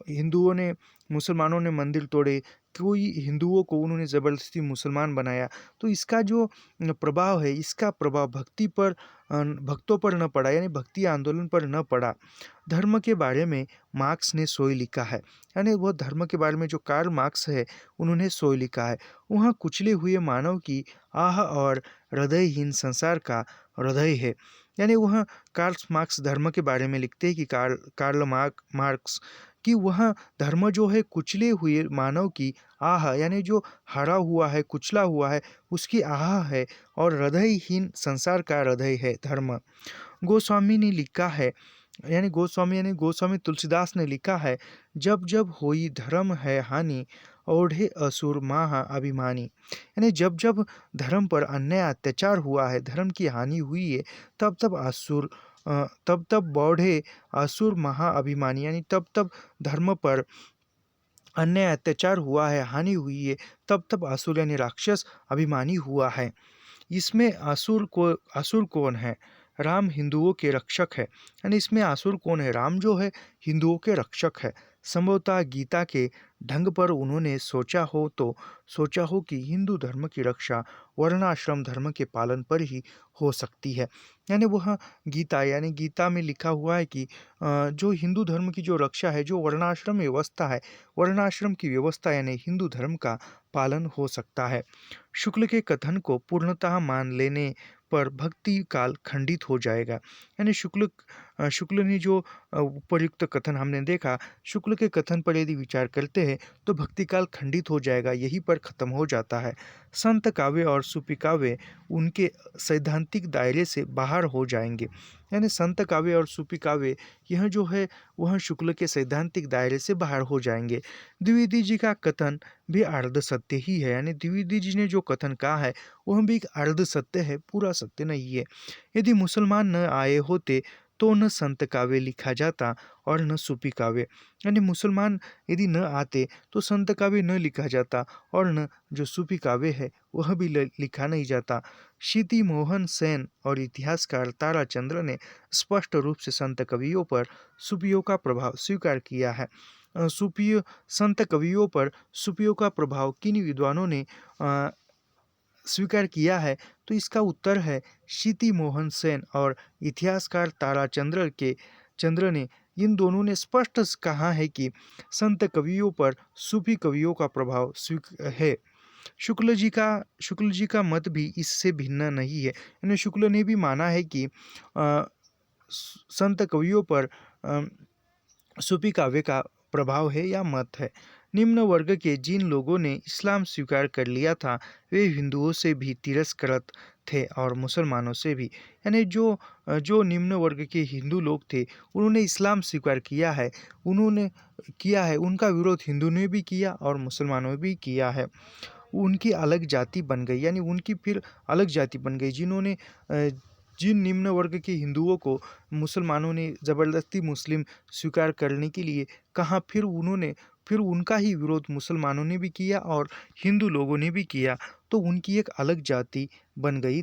हिंदुओं ने, मुसलमानों ने मंदिर तोड़े, कोई हिंदुओं को उन्होंने ज़बरदस्ती मुसलमान बनाया, तो इसका जो प्रभाव है, इसका प्रभाव भक्तों पर न पड़ा, यानी भक्ति आंदोलन पर न पड़ा। धर्म के बारे में मार्क्स ने सोई लिखा है। यानी वह धर्म के बारे में जो कार्ल मार्क्स है, उन्होंने सोई लिखा है। वह कुचले हुए मानव की आह और हृदयहीन संसार का हृदय है। यानी वह कार्ल मार्क्स धर्म के बारे में लिखते हैं कि कार्ल मार्क्स कि वह धर्म जो है कुचले हुए मानव की आह, यानी जो हरा हुआ है, कुचला हुआ है, उसकी आह है, और हृदयहीन संसार का हृदय है धर्म। गोस्वामी ने लिखा है, यानी गोस्वामी तुलसीदास ने लिखा है, जब जब होई धर्म है हानि, ओढ़े असुर महा अभिमानी। यानी जब जब धर्म पर अन्याय अत्याचार हुआ है, धर्म की हानि हुई है, तब तब बढ़े असुर महा अभिमानी। यानी तब तब धर्म पर अन्याय अत्याचार हुआ है, हानि हुई है, तब तब असुर यानी राक्षस अभिमानी हुआ है। इसमें असुर कौन है? राम हिंदुओं के रक्षक है। यानी इसमें असुर कौन है? राम जो है हिंदुओं के रक्षक है। संभवतः गीता के ढंग पर उन्होंने सोचा हो कि हिंदू धर्म की रक्षा वर्णाश्रम धर्म के पालन पर ही हो सकती है। यानी वह गीता, यानी गीता में लिखा हुआ है कि जो हिंदू धर्म की जो रक्षा है, जो वर्णाश्रम व्यवस्था है, वर्णाश्रम की व्यवस्था यानी हिंदू धर्म का पालन हो सकता है। शुक्ल के कथन को पूर्णतः मान लेने पर भक्ति काल खंडित हो जाएगा। यानी शुक्ल ने जो उपयुक्त कथन हमने देखा, शुक्ल के कथन पर यदि विचार करते हैं तो भक्ति काल खंडित हो जाएगा, यहीं पर खत्म हो जाता है। संत काव्य और सूफी काव्य उनके सैद्धांतिक दायरे से बाहर हो जाएंगे। यानी संत काव्य और सूफी काव्य यह जो है वह शुक्ल के सैद्धांतिक दायरे से बाहर हो जाएंगे। द्विवेदी जी का कथन भी अर्ध सत्य ही है। यानी द्विवेदी जी ने जो कथन कहा है वह भी एक अर्ध सत्य है, पूरा सत्य नहीं है। यदि मुसलमान न आए होते तो न संत काव्य लिखा जाता और न सूफी काव्य। यानी मुसलमान यदि न आते तो संत काव्य न लिखा जाता और न जो सूफी काव्य है वह भी लिखा नहीं जाता। शिति मोहन सेन और इतिहासकार ताराचंद्र ने स्पष्ट रूप से संत कवियों पर सूफियों का प्रभाव स्वीकार किया है। संत कवियों पर सूफियों का प्रभाव किन विद्वानों ने स्वीकार किया है? तो इसका उत्तर है शिति मोहन सेन और इतिहासकार चंद्र ने। इन दोनों ने स्पष्ट कहा है कि संत कवियों पर सूफी कवियों का प्रभाव है। शुक्ल जी का मत भी इससे भिन्न नहीं है। यानी शुक्ल ने भी माना है कि संत कवियों पर सूफी काव्य का प्रभाव है या मत है। निम्न वर्ग के जिन लोगों ने इस्लाम स्वीकार कर लिया था वे हिंदुओं से भी तिरस्कृत थे और मुसलमानों से भी। यानी जो निम्न वर्ग के हिंदू लोग थे उन्होंने इस्लाम स्वीकार किया है, उनका विरोध हिंदू ने भी किया और मुसलमानों ने भी किया है। उनकी अलग जाति बन गई, यानी उनकी फिर अलग जाति बन गई। जिन्होंने जिन निम्न वर्ग के हिंदुओं को मुसलमानों ने ज़बरदस्ती मुस्लिम स्वीकार करने के लिए कहा, फिर उनका ही विरोध मुसलमानों ने भी किया और हिंदू लोगों ने भी किया, तो उनकी एक अलग जाति बन गई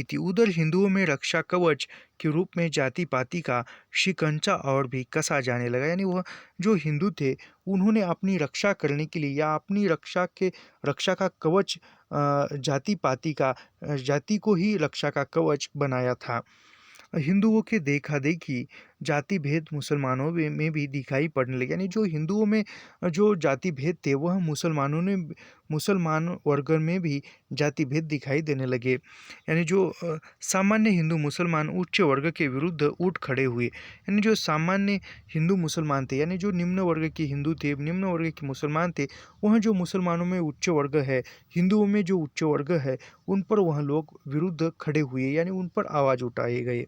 थी। उधर हिंदुओं में रक्षा कवच के रूप में जाति पाति का शिकंजा और भी कसा जाने लगा। यानी वह जो हिंदू थे उन्होंने अपनी रक्षा करने के लिए या अपनी रक्षा का कवच जाति पाति का जाति को ही रक्षा का कवच बनाया था। हिंदुओं के देखा देखी जाति भेद मुसलमानों में भी दिखाई पड़ने लगे। यानी जो हिंदुओं में जो जाति भेद थे वह मुसलमान वर्ग में भी जाति भेद दिखाई देने लगे। यानी जो सामान्य हिंदू मुसलमान उच्च वर्ग के विरुद्ध उठ खड़े हुए। यानी जो सामान्य हिंदू मुसलमान थे, यानी जो निम्न वर्ग के हिंदू थे, निम्न वर्ग के मुसलमान थे, वह जो मुसलमानों में उच्च वर्ग है, हिंदुओं में जो उच्च वर्ग है, उन पर वह लोग विरुद्ध खड़े हुए, यानी उन पर आवाज़ उठाए गए।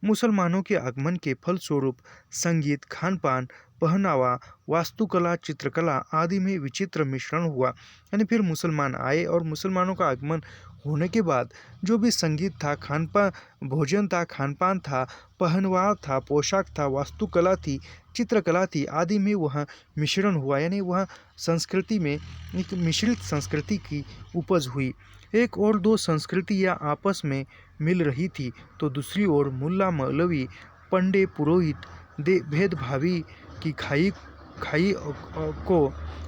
मुसलमानों के आगमन के फलस्वरूप संगीत, खान-पान, पहनावा, वास्तुकला, चित्रकला आदि में विचित्र मिश्रण हुआ। यानी फिर मुसलमान आए और मुसलमानों का आगमन होने के बाद जो भी संगीत था, भोजन था, खान-पान था, पहनवा था, पोशाक था, वास्तुकला थी, चित्रकला थी आदि में वह मिश्रण हुआ। यानी वह संस्कृति में एक मिश्रित संस्कृति की उपज हुई। एक और दो संस्कृतियाँ आपस में मिल रही थी तो दूसरी ओर मुल्ला मौलवी, पंडे पुरोहित भेदभावी की खाई खाई को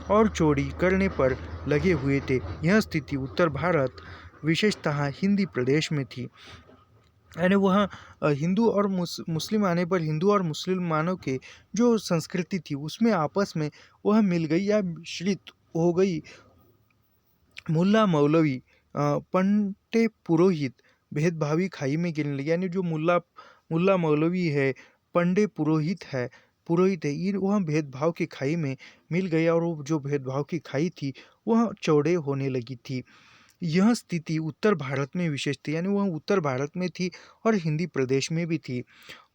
और चौड़ी करने पर लगे हुए थे। यह स्थिति उत्तर भारत विशेषतः हिंदी प्रदेश में थी। यानी वह हिंदू और मुस्लिम आने पर हिंदू और मुसलमानों के जो संस्कृति थी उसमें आपस में वह मिल गई या मिश्रित हो गई। मुल्ला मौलवी, पंडे पुरोहित भेदभावी खाई में गिरने लगे। यानी जो मुल्ला मौलवी है, पंडे पुरोहित है, ये वह भेदभाव की खाई में मिल गया और वो जो भेदभाव की खाई थी वह चौड़े होने लगी थी। यह स्थिति उत्तर भारत में विशेष थी। यानी वह उत्तर भारत में थी और हिंदी प्रदेश में भी थी।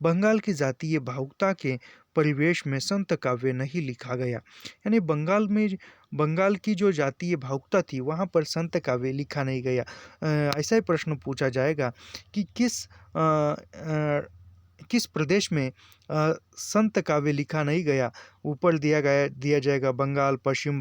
बंगाल की जातीय भावुकता के परिवेश में संत काव्य नहीं लिखा गया। यानी बंगाल की जो जातीय भावुकता थी वहाँ पर संत काव्य लिखा नहीं गया। ऐसा ही प्रश्न पूछा जाएगा कि किस प्रदेश में संत काव्य लिखा नहीं गया। ऊपर दिया जाएगा बंगाल, पश्चिम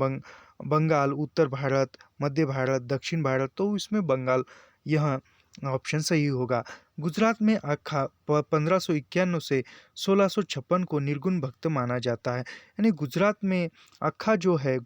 बंगाल, उत्तर भारत, मध्य भारत, दक्षिण भारत, तो इसमें बंगाल यह ऑप्शन सही होगा। गुजरात में आखा 1551 से 1656 को निर्गुण भक्त माना जाता है। यानी गुजरात में आखा जो है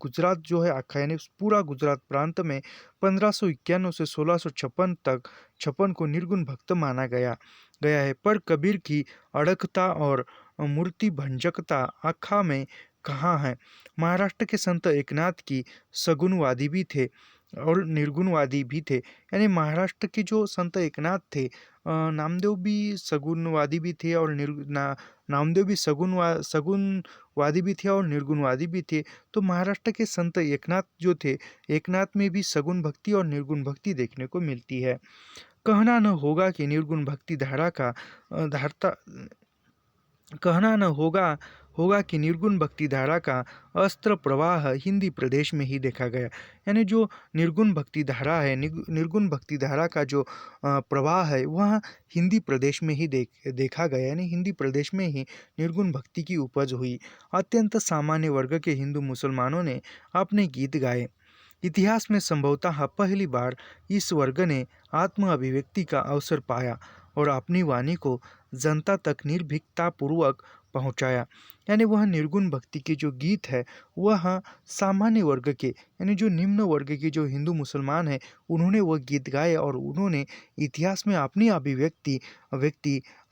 आखा, यानी पूरा गुजरात प्रांत में 1551 से 1656 तक 56 को निर्गुण भक्त माना गया है। पर कबीर की अड़कता और मूर्ति भंजकता आखा में कहाँ है। महाराष्ट्र के संत एकनाथ की सगुणवादी भी थे और निर्गुणवादी भी थे। यानी महाराष्ट्र के जो संत एकनाथ थे, नामदेव भी सगुणवादी भी थे और नामदेव भी सगुणवादी भी थे और निर्गुणवादी भी थे। तो महाराष्ट्र के संत एकनाथ जो थे, एकनाथ में भी सगुण भक्ति और निर्गुण भक्ति देखने को मिलती है। कहना न होगा कि निर्गुण भक्ति धारा का कहना न होगा कि निर्गुण भक्ति धारा का अस्त्र प्रवाह हिंदी प्रदेश में ही देखा गया। यानी जो निर्गुण भक्ति धारा है, निर्गुण भक्ति धारा का जो प्रवाह है वह हिंदी प्रदेश में ही देखा गया। यानी हिंदी प्रदेश में ही निर्गुण भक्ति की उपज हुई। अत्यंत सामान्य वर्ग के हिंदू मुसलमानों ने अपने गीत गाए। इतिहास में संभवतः पहली बार इस वर्ग ने आत्म अभिव्यक्ति का अवसर पाया और अपनी वाणी को जनता तक निर्भीकता पूर्वक पहुंचाया। यानी वह निर्गुण भक्ति के जो गीत है वह सामान्य वर्ग के, यानी जो निम्न वर्ग के जो हिंदू मुसलमान हैं उन्होंने वह गीत गाए और उन्होंने इतिहास में अपनी अभिव्यक्ति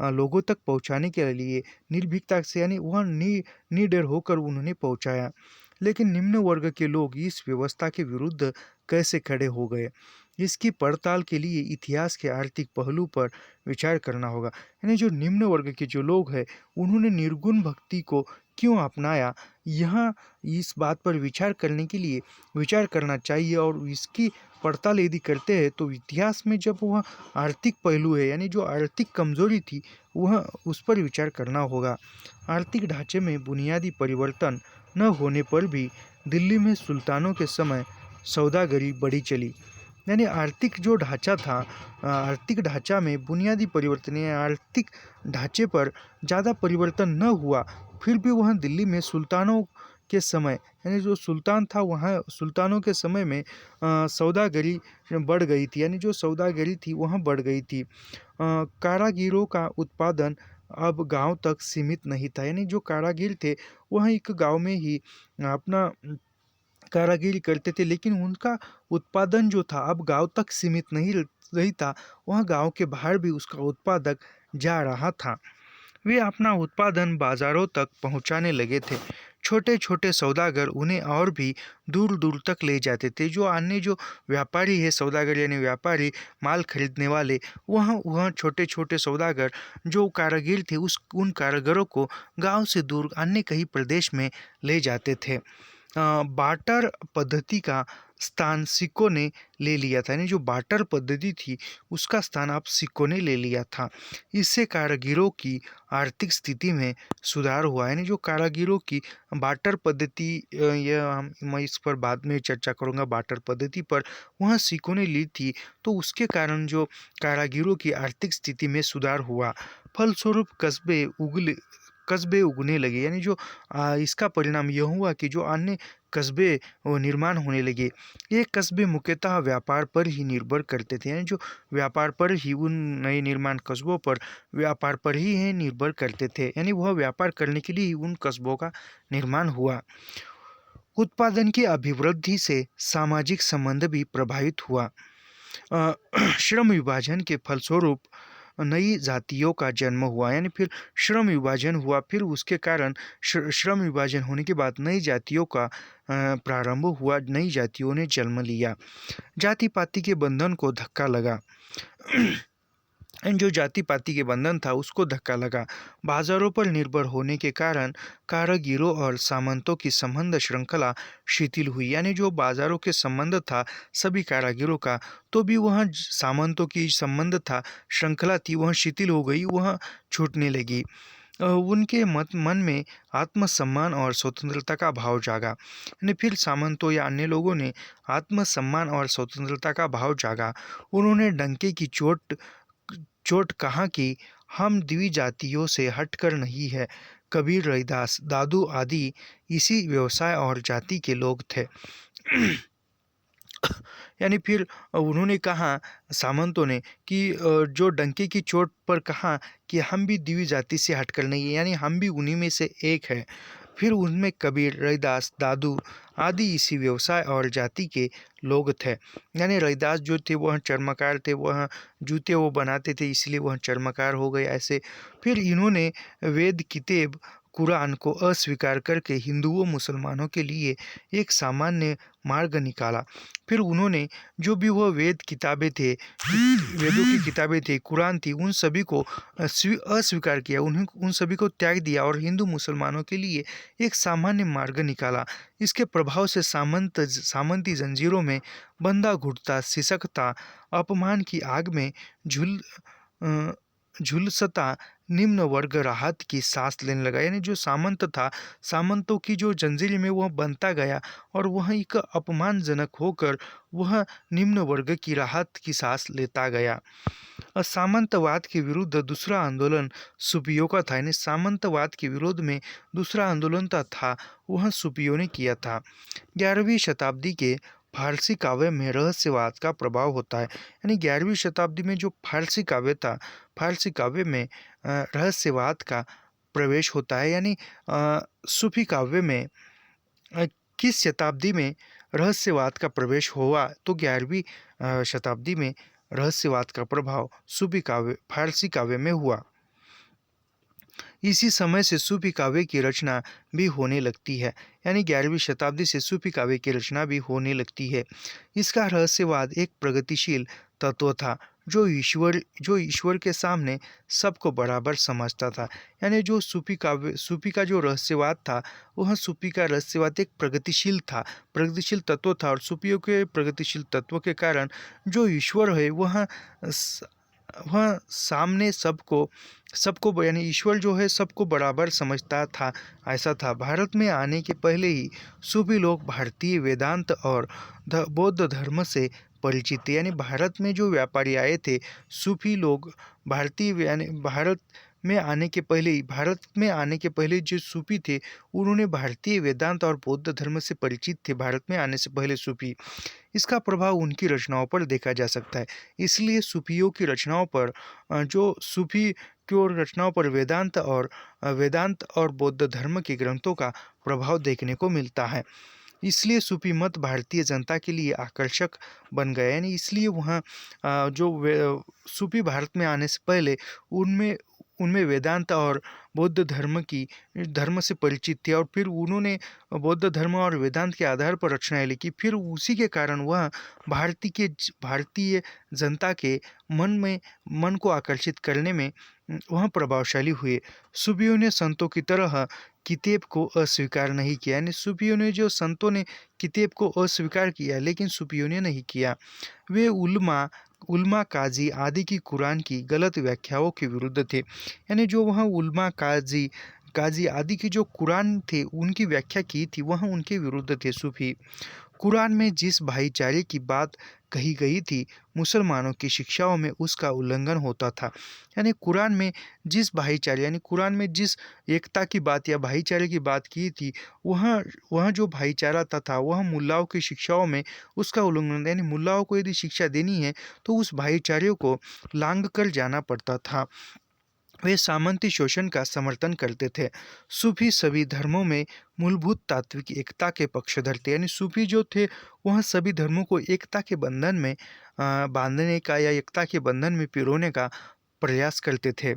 लोगों तक पहुंचाने के लिए निर्भीकता से, यानी वह निडर होकर उन्होंने पहुंचाया। लेकिन निम्न वर्ग के लोग इस व्यवस्था के विरुद्ध कैसे खड़े हो गए, इसकी पड़ताल के लिए इतिहास के आर्थिक पहलू पर विचार करना होगा। यानी जो निम्न वर्ग के जो लोग हैं उन्होंने निर्गुण भक्ति को क्यों अपनाया, यहाँ इस बात पर विचार करने के लिए विचार करना चाहिए। और इसकी पड़ताल यदि करते हैं तो इतिहास में जब वह आर्थिक पहलू है, यानी जो आर्थिक कमजोरी थी वह उस पर विचार करना होगा। आर्थिक ढांचे में बुनियादी परिवर्तन न होने पर भी दिल्ली में सुल्तानों के समय सौदागरी बढ़ी चली। यानी आर्थिक जो ढांचा था, आर्थिक ढांचा में बुनियादी परिवर्तन या आर्थिक ढांचे पर ज़्यादा परिवर्तन न हुआ, फिर भी वह दिल्ली में सुल्तानों के समय, यानी जो सुल्तान था वहाँ सुल्तानों के समय में सौदागरी बढ़ गई थी, यानी जो सौदागरी थी वह बढ़ गई थी। कारागिरों का उत्पादन अब गांव तक सीमित नहीं था, यानी जो कारागिर थे वह एक गांव में ही अपना कारागिरी करते थे, लेकिन उनका उत्पादन जो था अब गांव तक सीमित नहीं था, वह गांव के बाहर भी उसका उत्पादक जा रहा था। वे अपना उत्पादन बाजारों तक पहुंचाने लगे थे। छोटे छोटे सौदागर उन्हें और भी दूर दूर तक ले जाते थे। जो अन्य जो व्यापारी है, सौदागर यानी व्यापारी, माल खरीदने वाले, वह छोटे छोटे सौदागर जो कारीगर थे उन कारीगरों को गांव से दूर अन्य कहीं प्रदेश में ले जाते थे। बार्टर पद्धति का स्थान सिक्कों ने ले लिया था, यानी जो बार्टर पद्धति थी उसका स्थान अब सिक्कों ने ले लिया था। इससे कारीगरों की आर्थिक स्थिति में सुधार हुआ, यानी जो कारीगरों की बार्टर पद्धति, मैं इस पर बाद में चर्चा करूंगा बार्टर पद्धति पर, वह सिक्कों ने ली थी, तो उसके कारण जो कारीगरों की आर्थिक स्थिति में सुधार हुआ। फलस्वरूप कस्बे उगने लगे, यानी जो इसका परिणाम यह हुआ कि जो अन्य कस्बे निर्माण होने लगे। ये कस्बे मुख्यतः व्यापार पर ही निर्भर करते थे, यानी जो व्यापार पर ही, उन नए निर्माण कस्बों पर व्यापार पर ही निर्भर करते थे, यानी वह व्यापार करने के लिए ही उन कस्बों का निर्माण हुआ। उत्पादन की अभिवृद्धि से सामाजिक संबंध भी प्रभावित हुआ। श्रम विभाजन के फलस्वरूप नई जातियों का जन्म हुआ, यानी फिर श्रम विभाजन हुआ, फिर उसके कारण श्रम विभाजन होने के बाद नई जातियों का प्रारंभ हुआ, नई जातियों ने जन्म लिया। जाति पाति के बंधन को धक्का लगा। जो जाति पाति के बंधन था उसको धक्का लगा। बाजारों पर निर्भर होने के कारण कारीगरों और सामंतों की संबंध श्रृंखला शिथिल हुई, यानी जो बाजारों के संबंध था सभी कारीगरों का, तो भी वह सामंतों की संबंध था, श्रृंखला थी, वह शिथिल हो गई, वह छूटने लगी। उनके मन में आत्मसम्मान और स्वतंत्रता का भाव जागा, यानी फिर सामंतों या अन्य लोगों ने आत्मसम्मान और स्वतंत्रता का भाव जागा। उन्होंने डंके की चोट कहा कि हम द्विजातियों से हटकर नहीं है। कबीर, रविदास, दादू आदि इसी व्यवसाय और जाति के लोग थे। यानी फिर उन्होंने कहा, सामंतों ने, कि जो डंके की चोट पर कहा कि हम भी दिव्य जाति से हटकर नहीं है, यानी हम भी उन्हीं में से एक है। फिर उनमें कबीर, रविदास, दादू आदि इसी व्यवसाय और जाति के लोग थे। यानी रविदास जो थे वह चर्मकार थे, वह जूते वो बनाते थे, इसलिए वह चर्मकार हो गए ऐसे। फिर इन्होंने वेद किताब कुरान को अस्वीकार करके हिंदुओं मुसलमानों के लिए एक सामान्य मार्ग निकाला। फिर उन्होंने जो भी वह वेदों की किताबें थी, कुरान थी, उन सभी को अस्वीकार किया, उन सभी को त्याग दिया और हिंदू मुसलमानों के लिए एक सामान्य मार्ग निकाला। इसके प्रभाव से सामंती जंजीरों में बंधा घुटता, सिसकता, अपमान की आग में झुलसता निम्न वर्ग राहत की सांस लेने लगा, यानी जो सामंत था, सामंतों की जो जंजीर में वह बनता गया और वह एक अपमानजनक होकर वह निम्न वर्ग की राहत की सांस लेता गया। सामंतवाद के विरुद्ध दूसरा आंदोलन सूफियों का था, यानी सामंतवाद के विरोध में दूसरा आंदोलन था वह सूफियों ने किया था। 11वीं शताब्दी के फारसी काव्य में रहस्यवाद का प्रभाव होता है, यानी 11वीं शताब्दी में जो फारसी काव्य था, फारसी काव्य में रहस्यवाद का प्रवेश होता है, यानी सूफी काव्य में किस शताब्दी में रहस्यवाद का प्रवेश हुआ, तो 11वीं शताब्दी में रहस्यवाद का प्रभाव सूफी काव्य, फारसी काव्य में हुआ। इसी समय से सूफी काव्य की रचना भी होने लगती है, यानी 11वीं शताब्दी से सूफी काव्य की रचना भी होने लगती है। इसका रहस्यवाद एक प्रगतिशील तत्व था जो ईश्वर के सामने सबको बराबर समझता था, यानी जो सूफी का जो रहस्यवाद था, वह सूफी का रहस्यवाद एक प्रगतिशील तत्व था, और सूफियों के प्रगतिशील तत्व के कारण जो ईश्वर है वह वह सामने सबको सबको यानी ईश्वर जो है सबको बराबर समझता था, ऐसा था। भारत में आने के पहले ही सूफी लोग भारतीय वेदांत और बौद्ध धर्म से परिचित थे। यानी भारत में जो व्यापारी आए थे सूफी लोग, भारतीय यानी भारत में आने के पहले जो सूफी थे उन्होंने भारतीय वेदांत और बौद्ध धर्म से परिचित थे। भारत में आने से पहले सूफी, इसका प्रभाव उनकी रचनाओं पर देखा जा सकता है। इसलिए सूफियों की रचनाओं पर जो सूफी की ओर रचनाओं पर वेदांत और बौद्ध धर्म के ग्रंथों का प्रभाव देखने को मिलता है। इसलिए सूफी मत भारतीय जनता के लिए आकर्षक बन गया। यानी इसलिए वहाँ सूफी भारत में आने से पहले उनमें उनमें वेदांत और बौद्ध धर्म से परिचित थे, और फिर उन्होंने बौद्ध धर्म और वेदांत के आधार पर रचनाएं लिखी। फिर उसी के कारण वह भारतीय जनता के मन को आकर्षित करने में वह प्रभावशाली हुए। सूफियों ने संतों की तरह किताब को अस्वीकार नहीं किया। यानी संतों ने किताब को अस्वीकार किया, लेकिन सूफियों ने नहीं किया। वे उल्मा काजी आदि की कुरान की गलत व्याख्याओं के विरुद्ध थे। यानी जो वहाँ उल्मा काजी आदि की जो कुरान थे उनकी व्याख्या की थी, वह उनके विरुद्ध थे सूफी। कुरान में जिस भाईचारे की बात कही गई थी, मुसलमानों की शिक्षाओं में उसका उल्लंघन होता था। यानी कुरान में जिस एकता की बात या भाईचारे की बात की थी, वह जो भाईचारा था वह मुल्लाओं की शिक्षाओं में उसका उल्लंघन। यानी मुल्लाओं को यदि शिक्षा देनी है तो उस भाईचारे को लांघ कर जाना पड़ता था। वे सामंती शोषण का समर्थन करते थे। सूफी सभी धर्मों में मूलभूत तात्विक एकता के पक्षधर थे। यानी सूफी जो थे वह सभी धर्मों को एकता के बंधन में बांधने का या एकता के बंधन में पिरोने का प्रयास करते थे।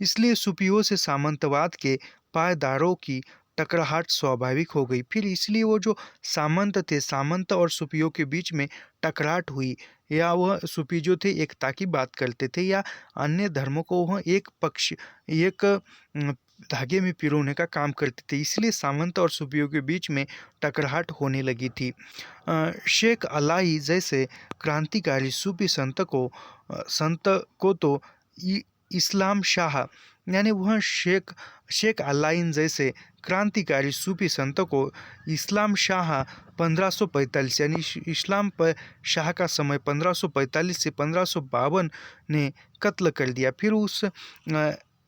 इसलिए सूफियों से सामंतवाद के पायदारों की टकराहट स्वाभाविक हो गई। फिर इसलिए वो जो सामंत और सूफियों के बीच में टकराहट हुई, या वह सूफी जो थे एकता की बात करते थे या अन्य धर्मों को वह एक धागे में पिरोने का काम करते थे। इसलिए सामंत और सूफियों के बीच में टकराहट होने लगी थी। शेख अलाई जैसे क्रांतिकारी सूफी संत को तो इस्लाम शाह, यानी वह शेख अलाइन जैसे क्रांतिकारी सूफी संत को इस्लाम शाह 1545 यानी इस्लाम पर शाह का समय 1545 से 1552 ने कत्ल कर दिया। फिर उस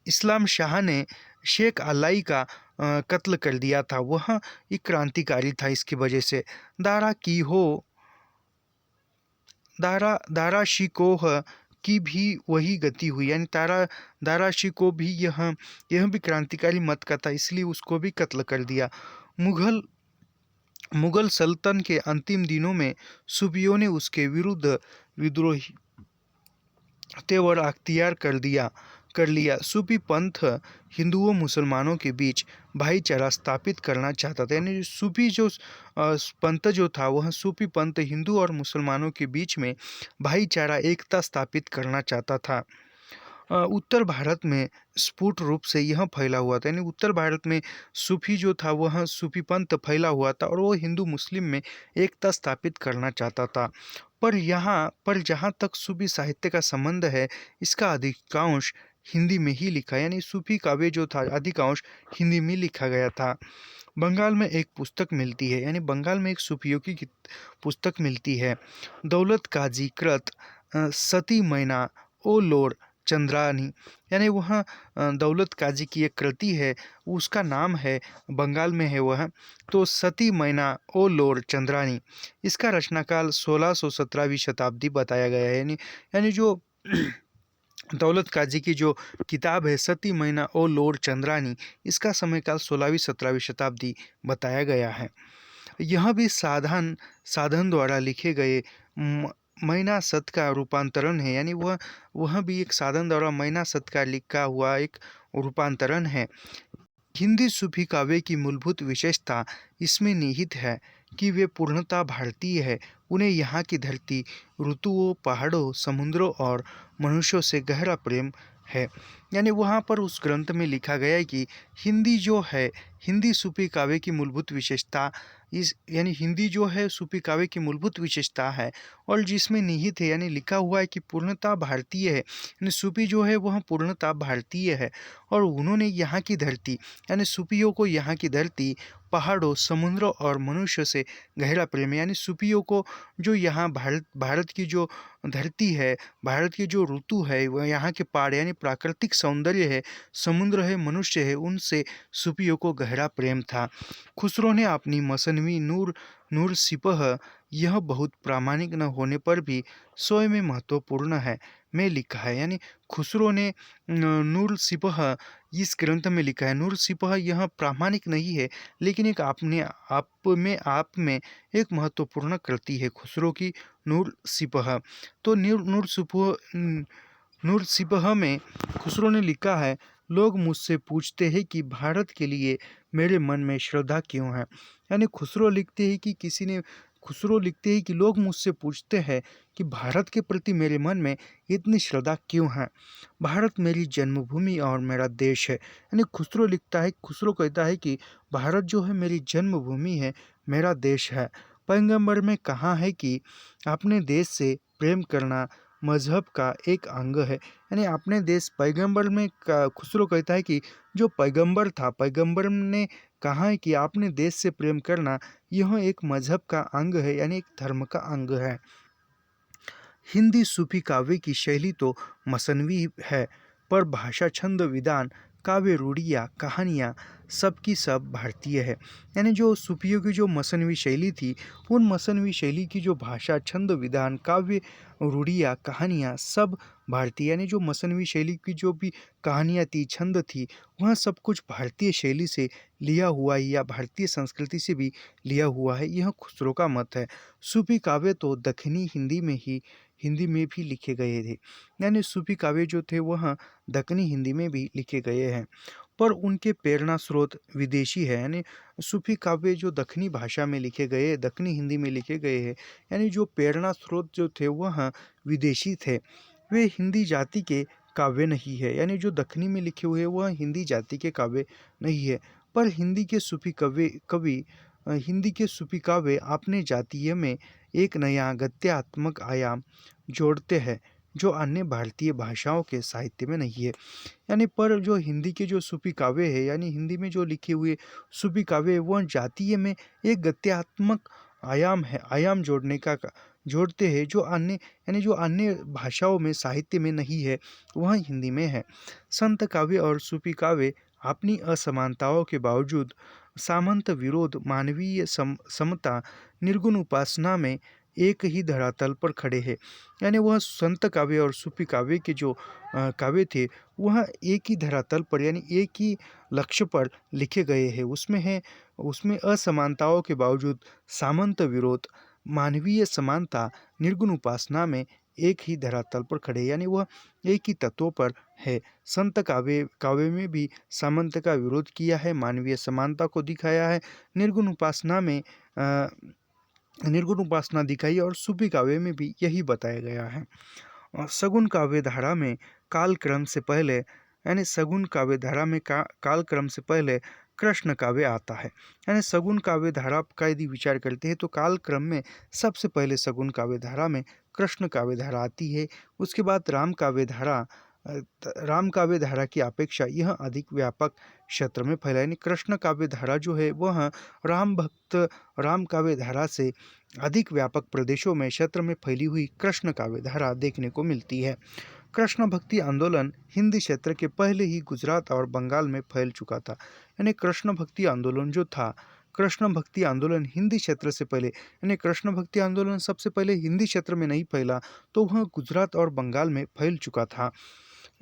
इस्लाम शाह ने शेख अलाई का कत्ल कर दिया था। वह एक क्रांतिकारी था। इसकी वजह से दारा शिकोह की भी वही गति हुई। यानी दारा शिकोह भी यह भी क्रांतिकारी मत का था, इसलिए उसको भी कत्ल कर दिया। मुगल सल्तन के अंतिम दिनों में सूफियों ने उसके विरुद्ध विद्रोही तेवर अख्तियार कर लिया। सूफी पंथ हिंदुओं मुसलमानों के बीच भाईचारा स्थापित करना चाहता था। यानी सूफी जो पंथ जो था वह सूफी पंथ हिंदू और मुसलमानों के बीच में भाईचारा एकता स्थापित करना चाहता था। उत्तर भारत में स्फुट रूप से यह फैला हुआ था। यानी उत्तर भारत में सूफी जो था वह सूफी पंथ फैला हुआ था और वो हिंदू मुस्लिम में एकता स्थापित करना चाहता था। पर जहाँ तक सूफी साहित्य का संबंध है, इसका अधिकांश हिंदी में ही लिखा। यानी सूफी काव्य जो था अधिकांश हिंदी में लिखा गया था। बंगाल में एक पुस्तक मिलती है, यानी बंगाल में एक सूफियों की पुस्तक मिलती है, दौलत काजी कृत सती मैना ओ लोर चंद्रानी। यानी वह दौलत काजी की एक कृति है, उसका नाम है, बंगाल में है वह, तो सती मैना ओ लोर चंद्रानी। इसका रचनाकाल 1617वीं शताब्दी बताया गया है। यानी जो दौलत काजी की जो किताब है सती मैना ओ लोर चंद्रानी, इसका समयकाल 16वीं 17वीं शताब्दी बताया गया है। यह भी साधन द्वारा लिखे गए मैना सत का रूपांतरण है। यानी वह भी एक साधन द्वारा मैना सत का लिखा हुआ एक रूपांतरण है। हिंदी सूफी काव्य की मूलभूत विशेषता इसमें निहित है कि वे पूर्णतः भारतीय है। उन्हें यहाँ की धरती, ऋतुओं, पहाड़ों, समुद्रों और मनुष्यों से गहरा प्रेम है। यानी वहाँ पर उस ग्रंथ में लिखा गया है कि हिंदी सूफी काव्य की मूलभूत विशेषता इस यानी हिंदी जो है सूफी काव्य की मूलभूत विशेषता है और जिसमें निहित है यानी लिखा हुआ है कि पूर्णतः भारतीय है, यानी सूफी जो है वह पूर्णतः भारतीय है। और उन्होंने यहाँ की धरती यानी सूफियों को यहाँ की धरती, पहाड़ों, समुद्रों और मनुष्य से गहरा प्रेम है। यानी सूफियों को जो यहाँ भारत भारत की जो धरती है, भारत की जो ऋतु है, वह यहाँ के पहाड़ यानी प्राकृतिक सौंदर्य है, समुद्र है, मनुष्य है, उनसे सूफियों को गहरा प्रेम था। खुसरो ने अपनी मसनवी नूर नूर सिपह यह बहुत प्रामाणिक न होने पर भी स्वयं में महत्वपूर्ण है में लिखा है। यानी खुसरो ने नूर सिपह इस ग्रंथ में लिखा है। नूर सिपह यह प्रामाणिक नहीं है, लेकिन एक अपने आप में एक महत्वपूर्ण कृति है खुसरो की नूर सिपह। तो नूर सिपह में खुसरो ने लिखा है, लोग मुझसे पूछते हैं कि भारत के लिए मेरे मन में श्रद्धा क्यों है। यानी खुसरो लिखते हैं कि लोग मुझसे पूछते हैं कि भारत के प्रति मेरे मन में इतनी श्रद्धा क्यों है। भारत मेरी जन्मभूमि और मेरा देश है। यानी खुसरो कहता है कि भारत जो है मेरी जन्मभूमि है, मेरा देश है। पैगंबर में कहा है कि अपने देश से प्रेम करना मजहब का एक अंग है। यानी अपने देश पैगंबर में खुसरो कहता है कि जो पैगंबर था, पैगंबर ने कहा है कि अपने देश से प्रेम करना यह एक मजहब का अंग है, यानी एक धर्म का अंग है। हिंदी सूफी काव्य की शैली तो मसनवी है, पर भाषा, छंद, विधान, काव्य रूढ़ियाँ, कहानियाँ सबकी सब भारतीय है। यानी जो सूफियों की जो मसनवी शैली थी, उन मसनवी शैली की जो भाषा, छंद, विधान, काव्य रूढ़ियाँ, कहानियाँ सब भारतीय, यानी जो मसनवी शैली की जो भी कहानियाँ थी, छंद थी, वह सब कुछ भारतीय शैली से लिया हुआ है या भारतीय संस्कृति से भी लिया हुआ है, यह खुसरो का मत है। सूफी काव्य तो दक्षिणी हिंदी में भी लिखे गए थे। यानी सूफी काव्य जो थे वह दक्कनी हिंदी में भी लिखे गए हैं, पर उनके प्रेरणा स्रोत विदेशी है। यानी सूफी काव्य जो दक्कनी भाषा में लिखे गए, दक्कनी हिंदी में लिखे गए हैं, यानी जो प्रेरणा स्रोत जो थे वह विदेशी थे, वे हिंदी जाति के काव्य नहीं है। यानी जो दक्कनी में लिखे हुए वह हिंदी जाति के काव्य नहीं है। पर हिंदी के सूफी काव्य अपने जातीय में एक नया गद्यात्मक आयाम जोड़ते हैं, जो अन्य भारतीय भाषाओं के साहित्य में नहीं है। यानी पर जो हिंदी के जो सूफी काव्य है, यानी हिंदी में जो लिखे हुए सूफी काव्य है, वह जातीय में एक गद्यात्मक आयाम जोड़ते हैं, जो अन्य भाषाओं में साहित्य में नहीं है, वह हिंदी में है। संत काव्य और सूफी काव्य अपनी असमानताओं के बावजूद सामंत विरोध, मानवीय समता, निर्गुण उपासना में एक ही धरातल पर खड़े हैं। यानी वह संत काव्य और सूफी काव्य के जो काव्य थे, वह एक ही धरातल पर यानी एक ही लक्ष्य पर लिखे गए हैं। उसमें असमानताओं के बावजूद सामंत विरोध, मानवीय समानता, निर्गुण उपासना में एक ही धरातल पर खड़े, यानी वह एक ही तत्वों पर है। संत काव्य में भी सामंत का विरोध किया है, मानवीय समानता को दिखाया है, निर्गुण उपासना दिखाई, और सूफी काव्य में भी यही बताया गया है। सगुन काव्य धारा में कालक्रम से पहले कालक्रम से पहले कृष्ण काव्य आता है। यानी सगुन काव्य धारा का यदि विचार करते हैं तो कालक्रम में सबसे पहले सगुन काव्य धारा में कृष्ण काव्य धारा आती है। उसके बाद राम काव्य धारा की अपेक्षा यह अधिक व्यापक क्षेत्र में फैला। यानी कृष्ण काव्य धारा जो है वह राम काव्य धारा से अधिक व्यापक प्रदेशों में क्षेत्र में फैली हुई कृष्ण काव्य धारा देखने को मिलती है। कृष्ण भक्ति आंदोलन हिंदी क्षेत्र के पहले ही गुजरात और बंगाल में फैल चुका था। यानी कृष्ण भक्ति आंदोलन जो था, कृष्ण भक्ति आंदोलन हिंदी क्षेत्र से पहले, यानी कृष्ण भक्ति आंदोलन सबसे पहले हिंदी क्षेत्र में नहीं फैला, तो वह गुजरात और बंगाल में फैल चुका था।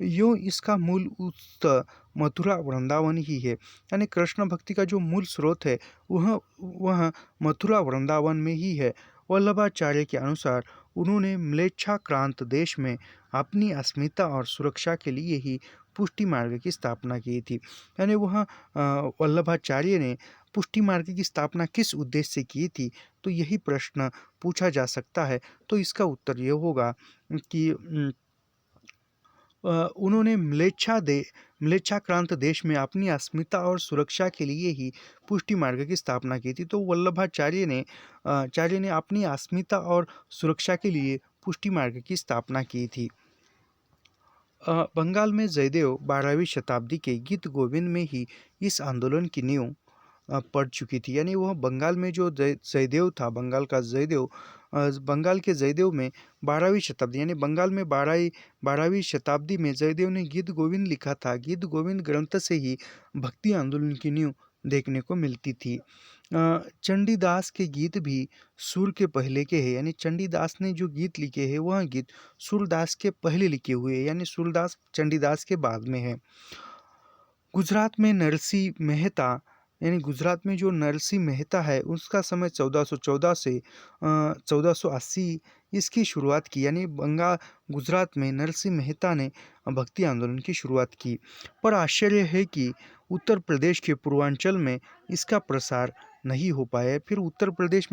इसका मूल उत्स मथुरा वृंदावन ही है। यानी कृष्ण भक्ति का जो मूल स्रोत है वह मथुरा वृंदावन में ही है। वल्लभाचार्य के अनुसार उन्होंने म्लेच्छाक्रांत देश में अपनी अस्मिता और सुरक्षा के लिए ही पुष्टि मार्ग की स्थापना की थी। यानी वल्लभाचार्य ने पुष्टि मार्ग की स्थापना किस उद्देश्य से की थी, तो यही प्रश्न पूछा जा सकता है। तो इसका उत्तर ये होगा कि उन्होंने म्लेच्छाक्रांत देश में अपनी अस्मिता और सुरक्षा के लिए ही पुष्टि मार्ग की स्थापना की थी। तो वल्लभाचार्य ने अपनी अस्मिता और सुरक्षा के लिए पुष्टि मार्ग की स्थापना की थी। बंगाल में जयदेव 12वीं शताब्दी के गीत गोविंद में ही इस आंदोलन की नींव पड़ चुकी थी। यानी वह बंगाल में जो जयदेव था, बंगाल के जयदेव में 12वीं शताब्दी यानी बंगाल में 12वीं शताब्दी में जयदेव ने गीत गोविंद लिखा था। गीत गोविंद ग्रंथ से ही भक्ति आंदोलन की नींव देखने को मिलती थी। चंडीदास के गीत भी सुर के पहले के हैं। यानी चंडीदास ने जो गीत लिखे हैं वह गीत सूरदास के पहले लिखे हुए हैं, यानी सूरदास चंडीदास के बाद में है। गुजरात में गुजरात में जो नरसिंह मेहता है उसका समय 1414 से 1480 इसकी शुरुआत की। यानी गुजरात में नरसिंह मेहता ने भक्ति आंदोलन की शुरुआत की। पर आश्चर्य है कि उत्तर प्रदेश के पूर्वांचल में इसका प्रसार नहीं हो पाया। फिर उत्तर प्रदेश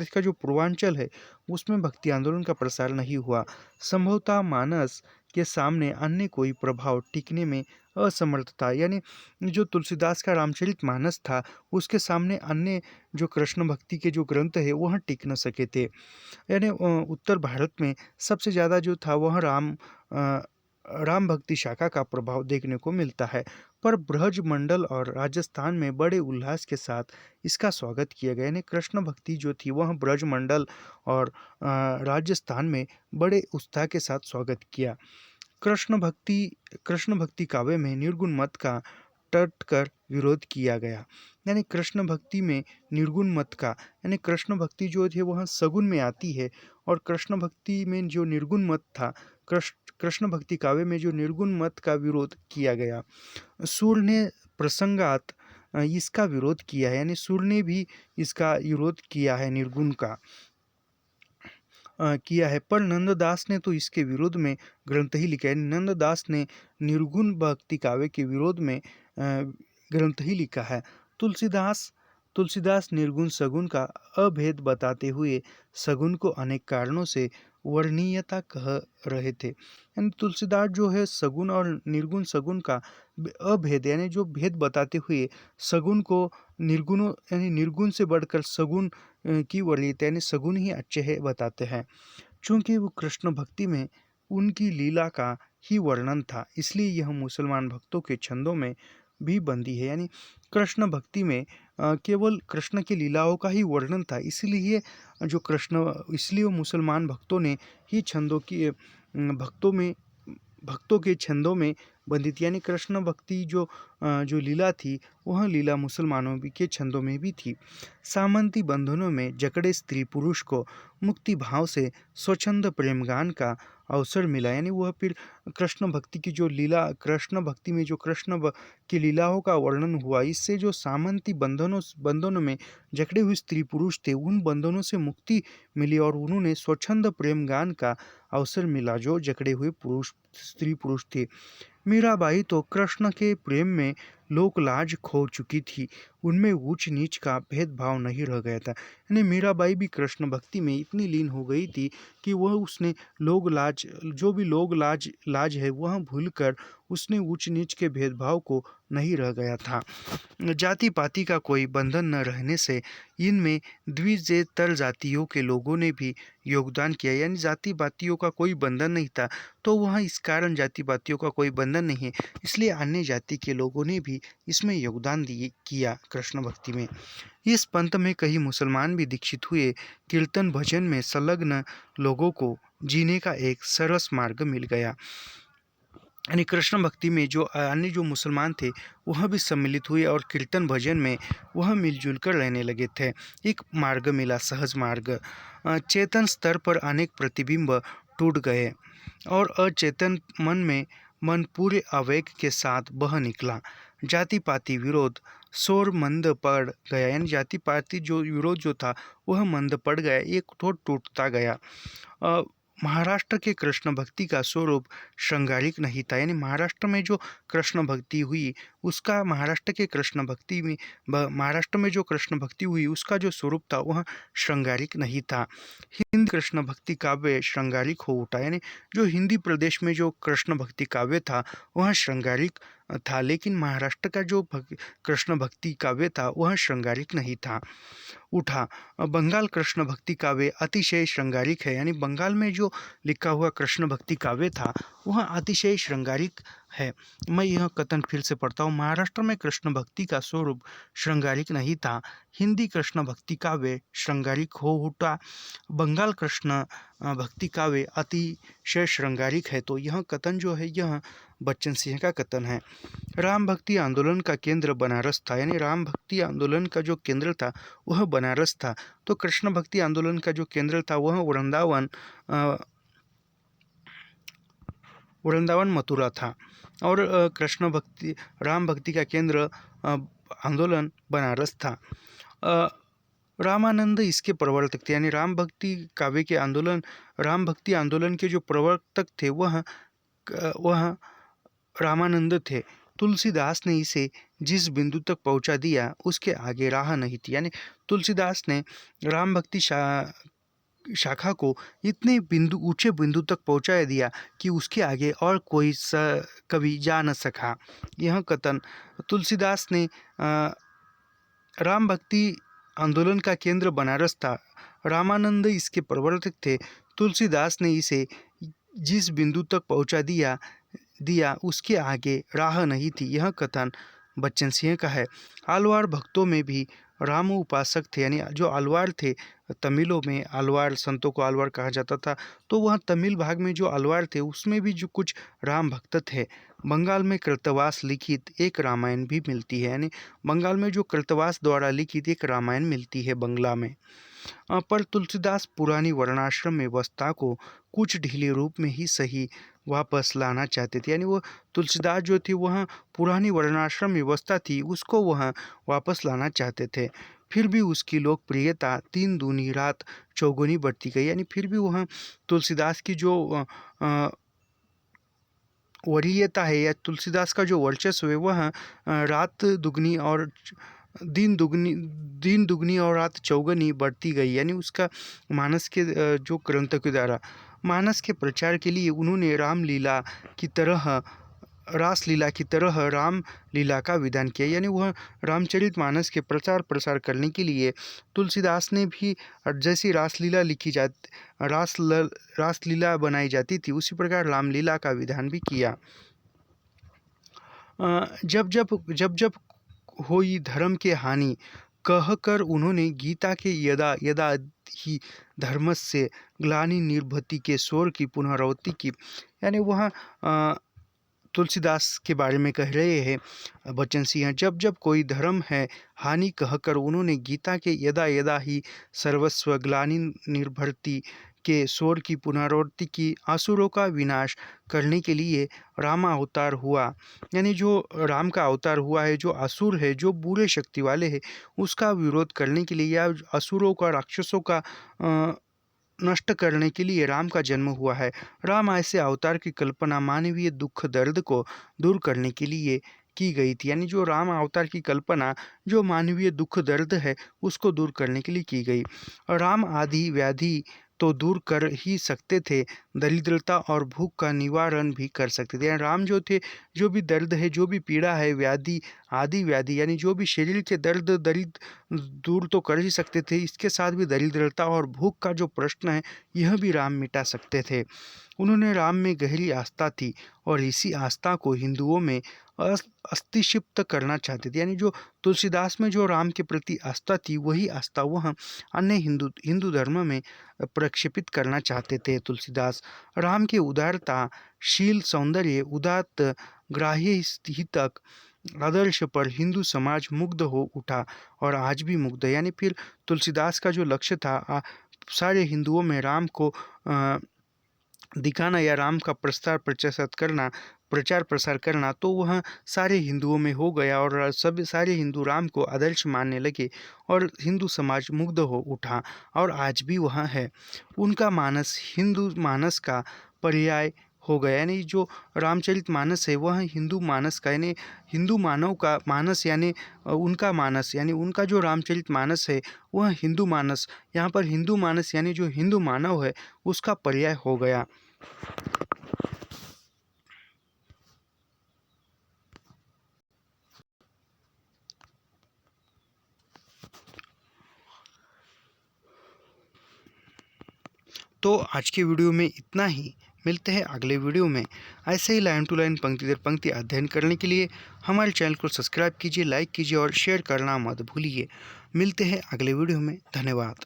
का जो पूर्वांचल है उसमें भक्ति आंदोलन का प्रसार नहीं हुआ। संभवतः मानस के सामने अन्य कोई प्रभाव टिकने में असमर्थ था। यानी जो तुलसीदास का रामचरित मानस था उसके सामने अन्य जो कृष्ण भक्ति के जो ग्रंथ है वह टिक न सके थे। यानी उत्तर भारत में सबसे ज़्यादा जो था वह राम भक्ति शाखा का प्रभाव देखने को मिलता है। पर ब्रज मंडल और राजस्थान में बड़े उल्लास के साथ इसका स्वागत किया गया। यानी कृष्ण भक्ति जो थी वह ब्रज मंडल और राजस्थान में बड़े उत्साह के साथ स्वागत किया। कृष्ण भक्ति काव्य में निर्गुण मत का डट कर विरोध किया गया। यानी कृष्ण भक्ति में निर्गुण मत का, यानी कृष्ण भक्ति जो है वह सगुण में आती है और कृष्ण भक्ति में जो निर्गुण मत था, कृष्ण भक्ति काव्य में जो निर्गुण मत का विरोध किया गया। सूर ने प्रसंगात इसका विरोध किया है। यानी सूर ने भी इसका विरोध किया है, निर्गुण का किया है। पर नंददास ने तो इसके विरोध में ग्रंथ ही लिखा है। नंददास ने निर्गुण भक्ति काव्य के विरोध में ग्रंथ ही लिखा है। तुलसीदास निर्गुण सगुण का अभेद बताते हुए सगुण को अनेक कारणों से वर्णीयता कह रहे थे। यानी तुलसीदास जो है सगुण और निर्गुण सगुण का अभेद यानी जो भेद बताते हुए सगुण को निर्गुणों यानी निर्गुण से बढ़कर सगुण की वरीयता यानी सगुण ही अच्छे है बताते हैं। चूँकि वो कृष्ण भक्ति में उनकी लीला का ही वर्णन था इसलिए यह मुसलमान भक्तों के छंदों में भी बंदी है। यानी कृष्ण भक्ति में केवल कृष्ण की लीलाओं का ही वर्णन था, इसलिए वो मुसलमान भक्तों ने ही भक्तों के छंदों में बंदी थी। यानी कृष्ण भक्ति जो लीला थी वह लीला मुसलमानों के छंदों में भी थी। सामंती बंधनों में जकड़े स्त्री पुरुष को मुक्ति भाव से स्वच्छंद प्रेम गान का अवसर मिला। यानी वह फिर कृष्ण भक्ति की जो लीला, कृष्ण भक्ति में जो की लीलाओं का वर्णन हुआ, इससे जो सामंती बंधनों में जकड़े हुए स्त्री पुरुष थे उन बंधनों से मुक्ति मिली और उन्होंने स्वच्छंद प्रेम गान का अवसर मिला जो जकड़े हुए स्त्री पुरुष थे। मीराबाई तो कृष्ण के प्रेम में लोक लाज खो चुकी थी, उनमें ऊंच नीच का भेदभाव नहीं रह गया था। यानी मीराबाई भी कृष्ण भक्ति में इतनी लीन हो गई थी कि वह उसने लोग लाज है वह भूलकर उसने ऊंच नीच के भेदभाव को नहीं रह गया था। जाति पाति का कोई बंधन न रहने से इनमें द्विजेतर जातियों के लोगों ने भी योगदान किया। यानी जाति पातियों का कोई बंधन नहीं था, तो वह इस कारण जाति पातियों का कोई बंधन नहीं है इसलिए अन्य जाति के लोगों ने भी इसमें योगदान किया कृष्ण भक्ति में। इस पंथ में कई मुसलमान भी दीक्षित हुए। कीर्तन भजन में संलग्न लोगों को जीने का एक सरस मार्ग मिल गया। यानी कृष्ण भक्ति में जो अन्य जो मुसलमान थे वह भी सम्मिलित हुए और कीर्तन भजन में वह मिलजुल कर रहने लगे थे। एक मार्ग मिला, सहज मार्ग। चेतन स्तर पर अनेक प्रतिबिंब टूट गए और अचेतन मन पूरे आवेग के साथ बह निकला। जाति पाति विरोध शोर मंद पड़ गया। यानी जाति पाति जो विरोध जो था वह मंद पड़ गया, एक ठोट टूटता गया। महाराष्ट्र के कृष्ण भक्ति का स्वरूप श्रृंगारिक नहीं था, यानी महाराष्ट्र में जो कृष्ण भक्ति हुई उसका महाराष्ट्र के कृष्ण भक्ति में महाराष्ट्र में जो कृष्ण भक्ति हुई उसका जो स्वरूप था वह श्रृंगारिक नहीं था। हिंदी कृष्ण भक्ति काव्य श्रृंगारिक हो उठा, यानी जो हिंदी प्रदेश में जो कृष्ण भक्ति काव्य था वह श्रृंगारिक था, लेकिन महाराष्ट्र का जो कृष्ण भक्ति काव्य था वह श्रृंगारिक नहीं था उठा। बंगाल कृष्ण भक्ति काव्य अतिशय श्रृंगारिक है, यानी बंगाल में जो लिखा हुआ कृष्ण भक्ति काव्य था वह अतिशय श्रृंगारिक है। मैं यह कथन फिर से पढ़ता हूँ। महाराष्ट्र में कृष्ण भक्ति का स्वरूप श्रृंगारिक नहीं था, हिंदी कृष्ण भक्ति काव्य श्रृंगारिक हो उठा। बंगाल कृष्ण भक्ति काव्य अतिशय श्रृंगारिक है। तो यह कथन जो है यह बच्चन सिंह का कथन है। राम भक्ति आंदोलन का केंद्र बनारस था, यानी राम भक्ति आंदोलन का जो केंद्र था वह बनारस था। तो कृष्ण भक्ति आंदोलन का जो केंद्र था वह वृंदावन मथुरा था, और कृष्ण भक्ति राम भक्ति का केंद्र आंदोलन बनारस था। रामानंद इसके प्रवर्तक थे, यानी राम भक्ति काव्य के राम भक्ति आंदोलन के जो प्रवर्तक थे वह रामानंद थे। तुलसीदास ने इसे जिस बिंदु तक पहुंचा दिया उसके आगे राह नहीं थी, यानी तुलसीदास ने राम भक्ति शाखा को इतने ऊंचे बिंदु तक पहुंचा दिया कि उसके आगे और कोई कभी जा न सका। यह कथन तुलसीदास ने राम भक्ति आंदोलन का केंद्र बनारस था, रामानंद इसके प्रवर्तक थे। तुलसीदास ने इसे जिस बिंदु तक पहुंचा दिया उसके आगे राह नहीं थी। यह कथन बच्चन सिंह का है। आलवार भक्तों में भी राम उपासक थे, यानी जो आलवार थे, तमिलों में आलवार, संतों को आलवार कहा जाता था, तो वह तमिल भाग में जो आलवार थे उसमें भी जो कुछ राम भक्त थे। बंगाल में कृतवास लिखित एक रामायण भी मिलती है, यानी बंगाल में जो कृतवास द्वारा लिखित एक रामायण मिलती है बंगला में। पर तुलसीदास पुरानी वर्णाश्रम व्यवस्था को कुछ ढीले रूप में ही सही वापस लाना चाहते थे, यानी वो तुलसीदास जो थी वह पुरानी वर्णाश्रम व्यवस्था थी उसको वह वापस लाना चाहते थे। फिर भी उसकी लोकप्रियता 3 दूनी रात चौगुनी बढ़ती गई, यानी फिर भी वह तुलसीदास की जो वरीयता है या तुलसीदास का जो वर्चस्व है वह रात दुगनी और दिन दुगनी और रात चौगुनी बढ़ती गई, यानी उसका मानस के जो ग्रंथ के द्वारा मानस के प्रचार के लिए उन्होंने रासलीला की तरह राम लीला का विधान किया, यानी वह रामचरित मानस के प्रचार प्रसार करने के लिए तुलसीदास ने भी जैसी रासलीला बनाई जाती थी उसी प्रकार रामलीला का विधान भी किया। जब जब होई धर्म के हानि कहकर उन्होंने गीता के यदा यदा ही धर्मस्य ग्लानि निर्भति के स्वर की पुनरावृत्ति की, यानी वह तुलसीदास के बारे में कह रहे हैं बच्चन सिंह। जब कोई धर्म है हानि कहकर उन्होंने गीता के यदा यदा ही सर्वस्व ग्लानि निर्भति के स्वर की पुनरावृत्ति की। असुरों का विनाश करने के लिए राम अवतार हुआ, यानी जो राम का अवतार हुआ है, जो असुर है, जो बुरे शक्ति वाले हैं उसका विरोध करने के लिए या असुरों का राक्षसों का नष्ट करने के लिए राम का जन्म हुआ है। राम ऐसे अवतार की कल्पना मानवीय दुख दर्द को दूर करने के लिए की गई थी, यानी जो राम अवतार की कल्पना जो मानवीय दुख दर्द है उसको दूर करने के लिए की गई। राम आदि व्याधि तो दूर कर ही सकते थे, दरिद्रता और भूख का निवारण भी कर सकते थे। राम जो थे, जो भी दर्द है, जो भी पीड़ा है, आदि व्याधि यानी जो भी शरीर के दर्द दूर तो कर ही सकते थे, इसके साथ भी दरिद्रता और भूख का जो प्रश्न है यह भी राम मिटा सकते थे। उन्होंने राम में गहरी आस्था थी और इसी आस्था को हिंदुओं में अस्तिक्षिप्त करना चाहते थे, यानी जो तुलसीदास में जो राम के प्रति आस्था थी वही आस्था वह अन्य हिंदू धर्म में प्रक्षेपित करना चाहते थे तुलसीदास। राम के उदारता, शील, सौंदर्य, उदात्त, ग्राह्य हितक आदर्श पर हिंदू समाज मुग्ध हो उठा और आज भी मुग्ध है, यानी फिर तुलसीदास का जो लक्ष्य था सारे हिंदुओं में राम को दिखाना या राम का प्रचार प्रसार करना, तो वह सारे हिंदुओं में हो गया और सब सारे हिंदू राम को आदर्श मानने लगे और हिंदू समाज मुग्ध हो उठा और आज भी वह है। उनका मानस हिंदू मानस का पर्याय हो गया, यानी जो रामचरितमानस है वह हिंदू मानस का, यानी हिंदू मानव का मानस, यानी उनका मानस, यानी उनका जो रामचरितमानस है वह हिंदू मानस, यहाँ पर हिंदू मानस यानी जो हिंदू मानव है उसका पर्याय हो गया। तो आज की वीडियो में इतना ही। मिलते हैं अगले वीडियो में। ऐसे ही लाइन टू लाइन पंक्ति दर पंक्ति अध्ययन करने के लिए हमारे चैनल को सब्सक्राइब कीजिए, लाइक कीजिए और शेयर करना मत भूलिए। मिलते हैं अगले वीडियो में। धन्यवाद।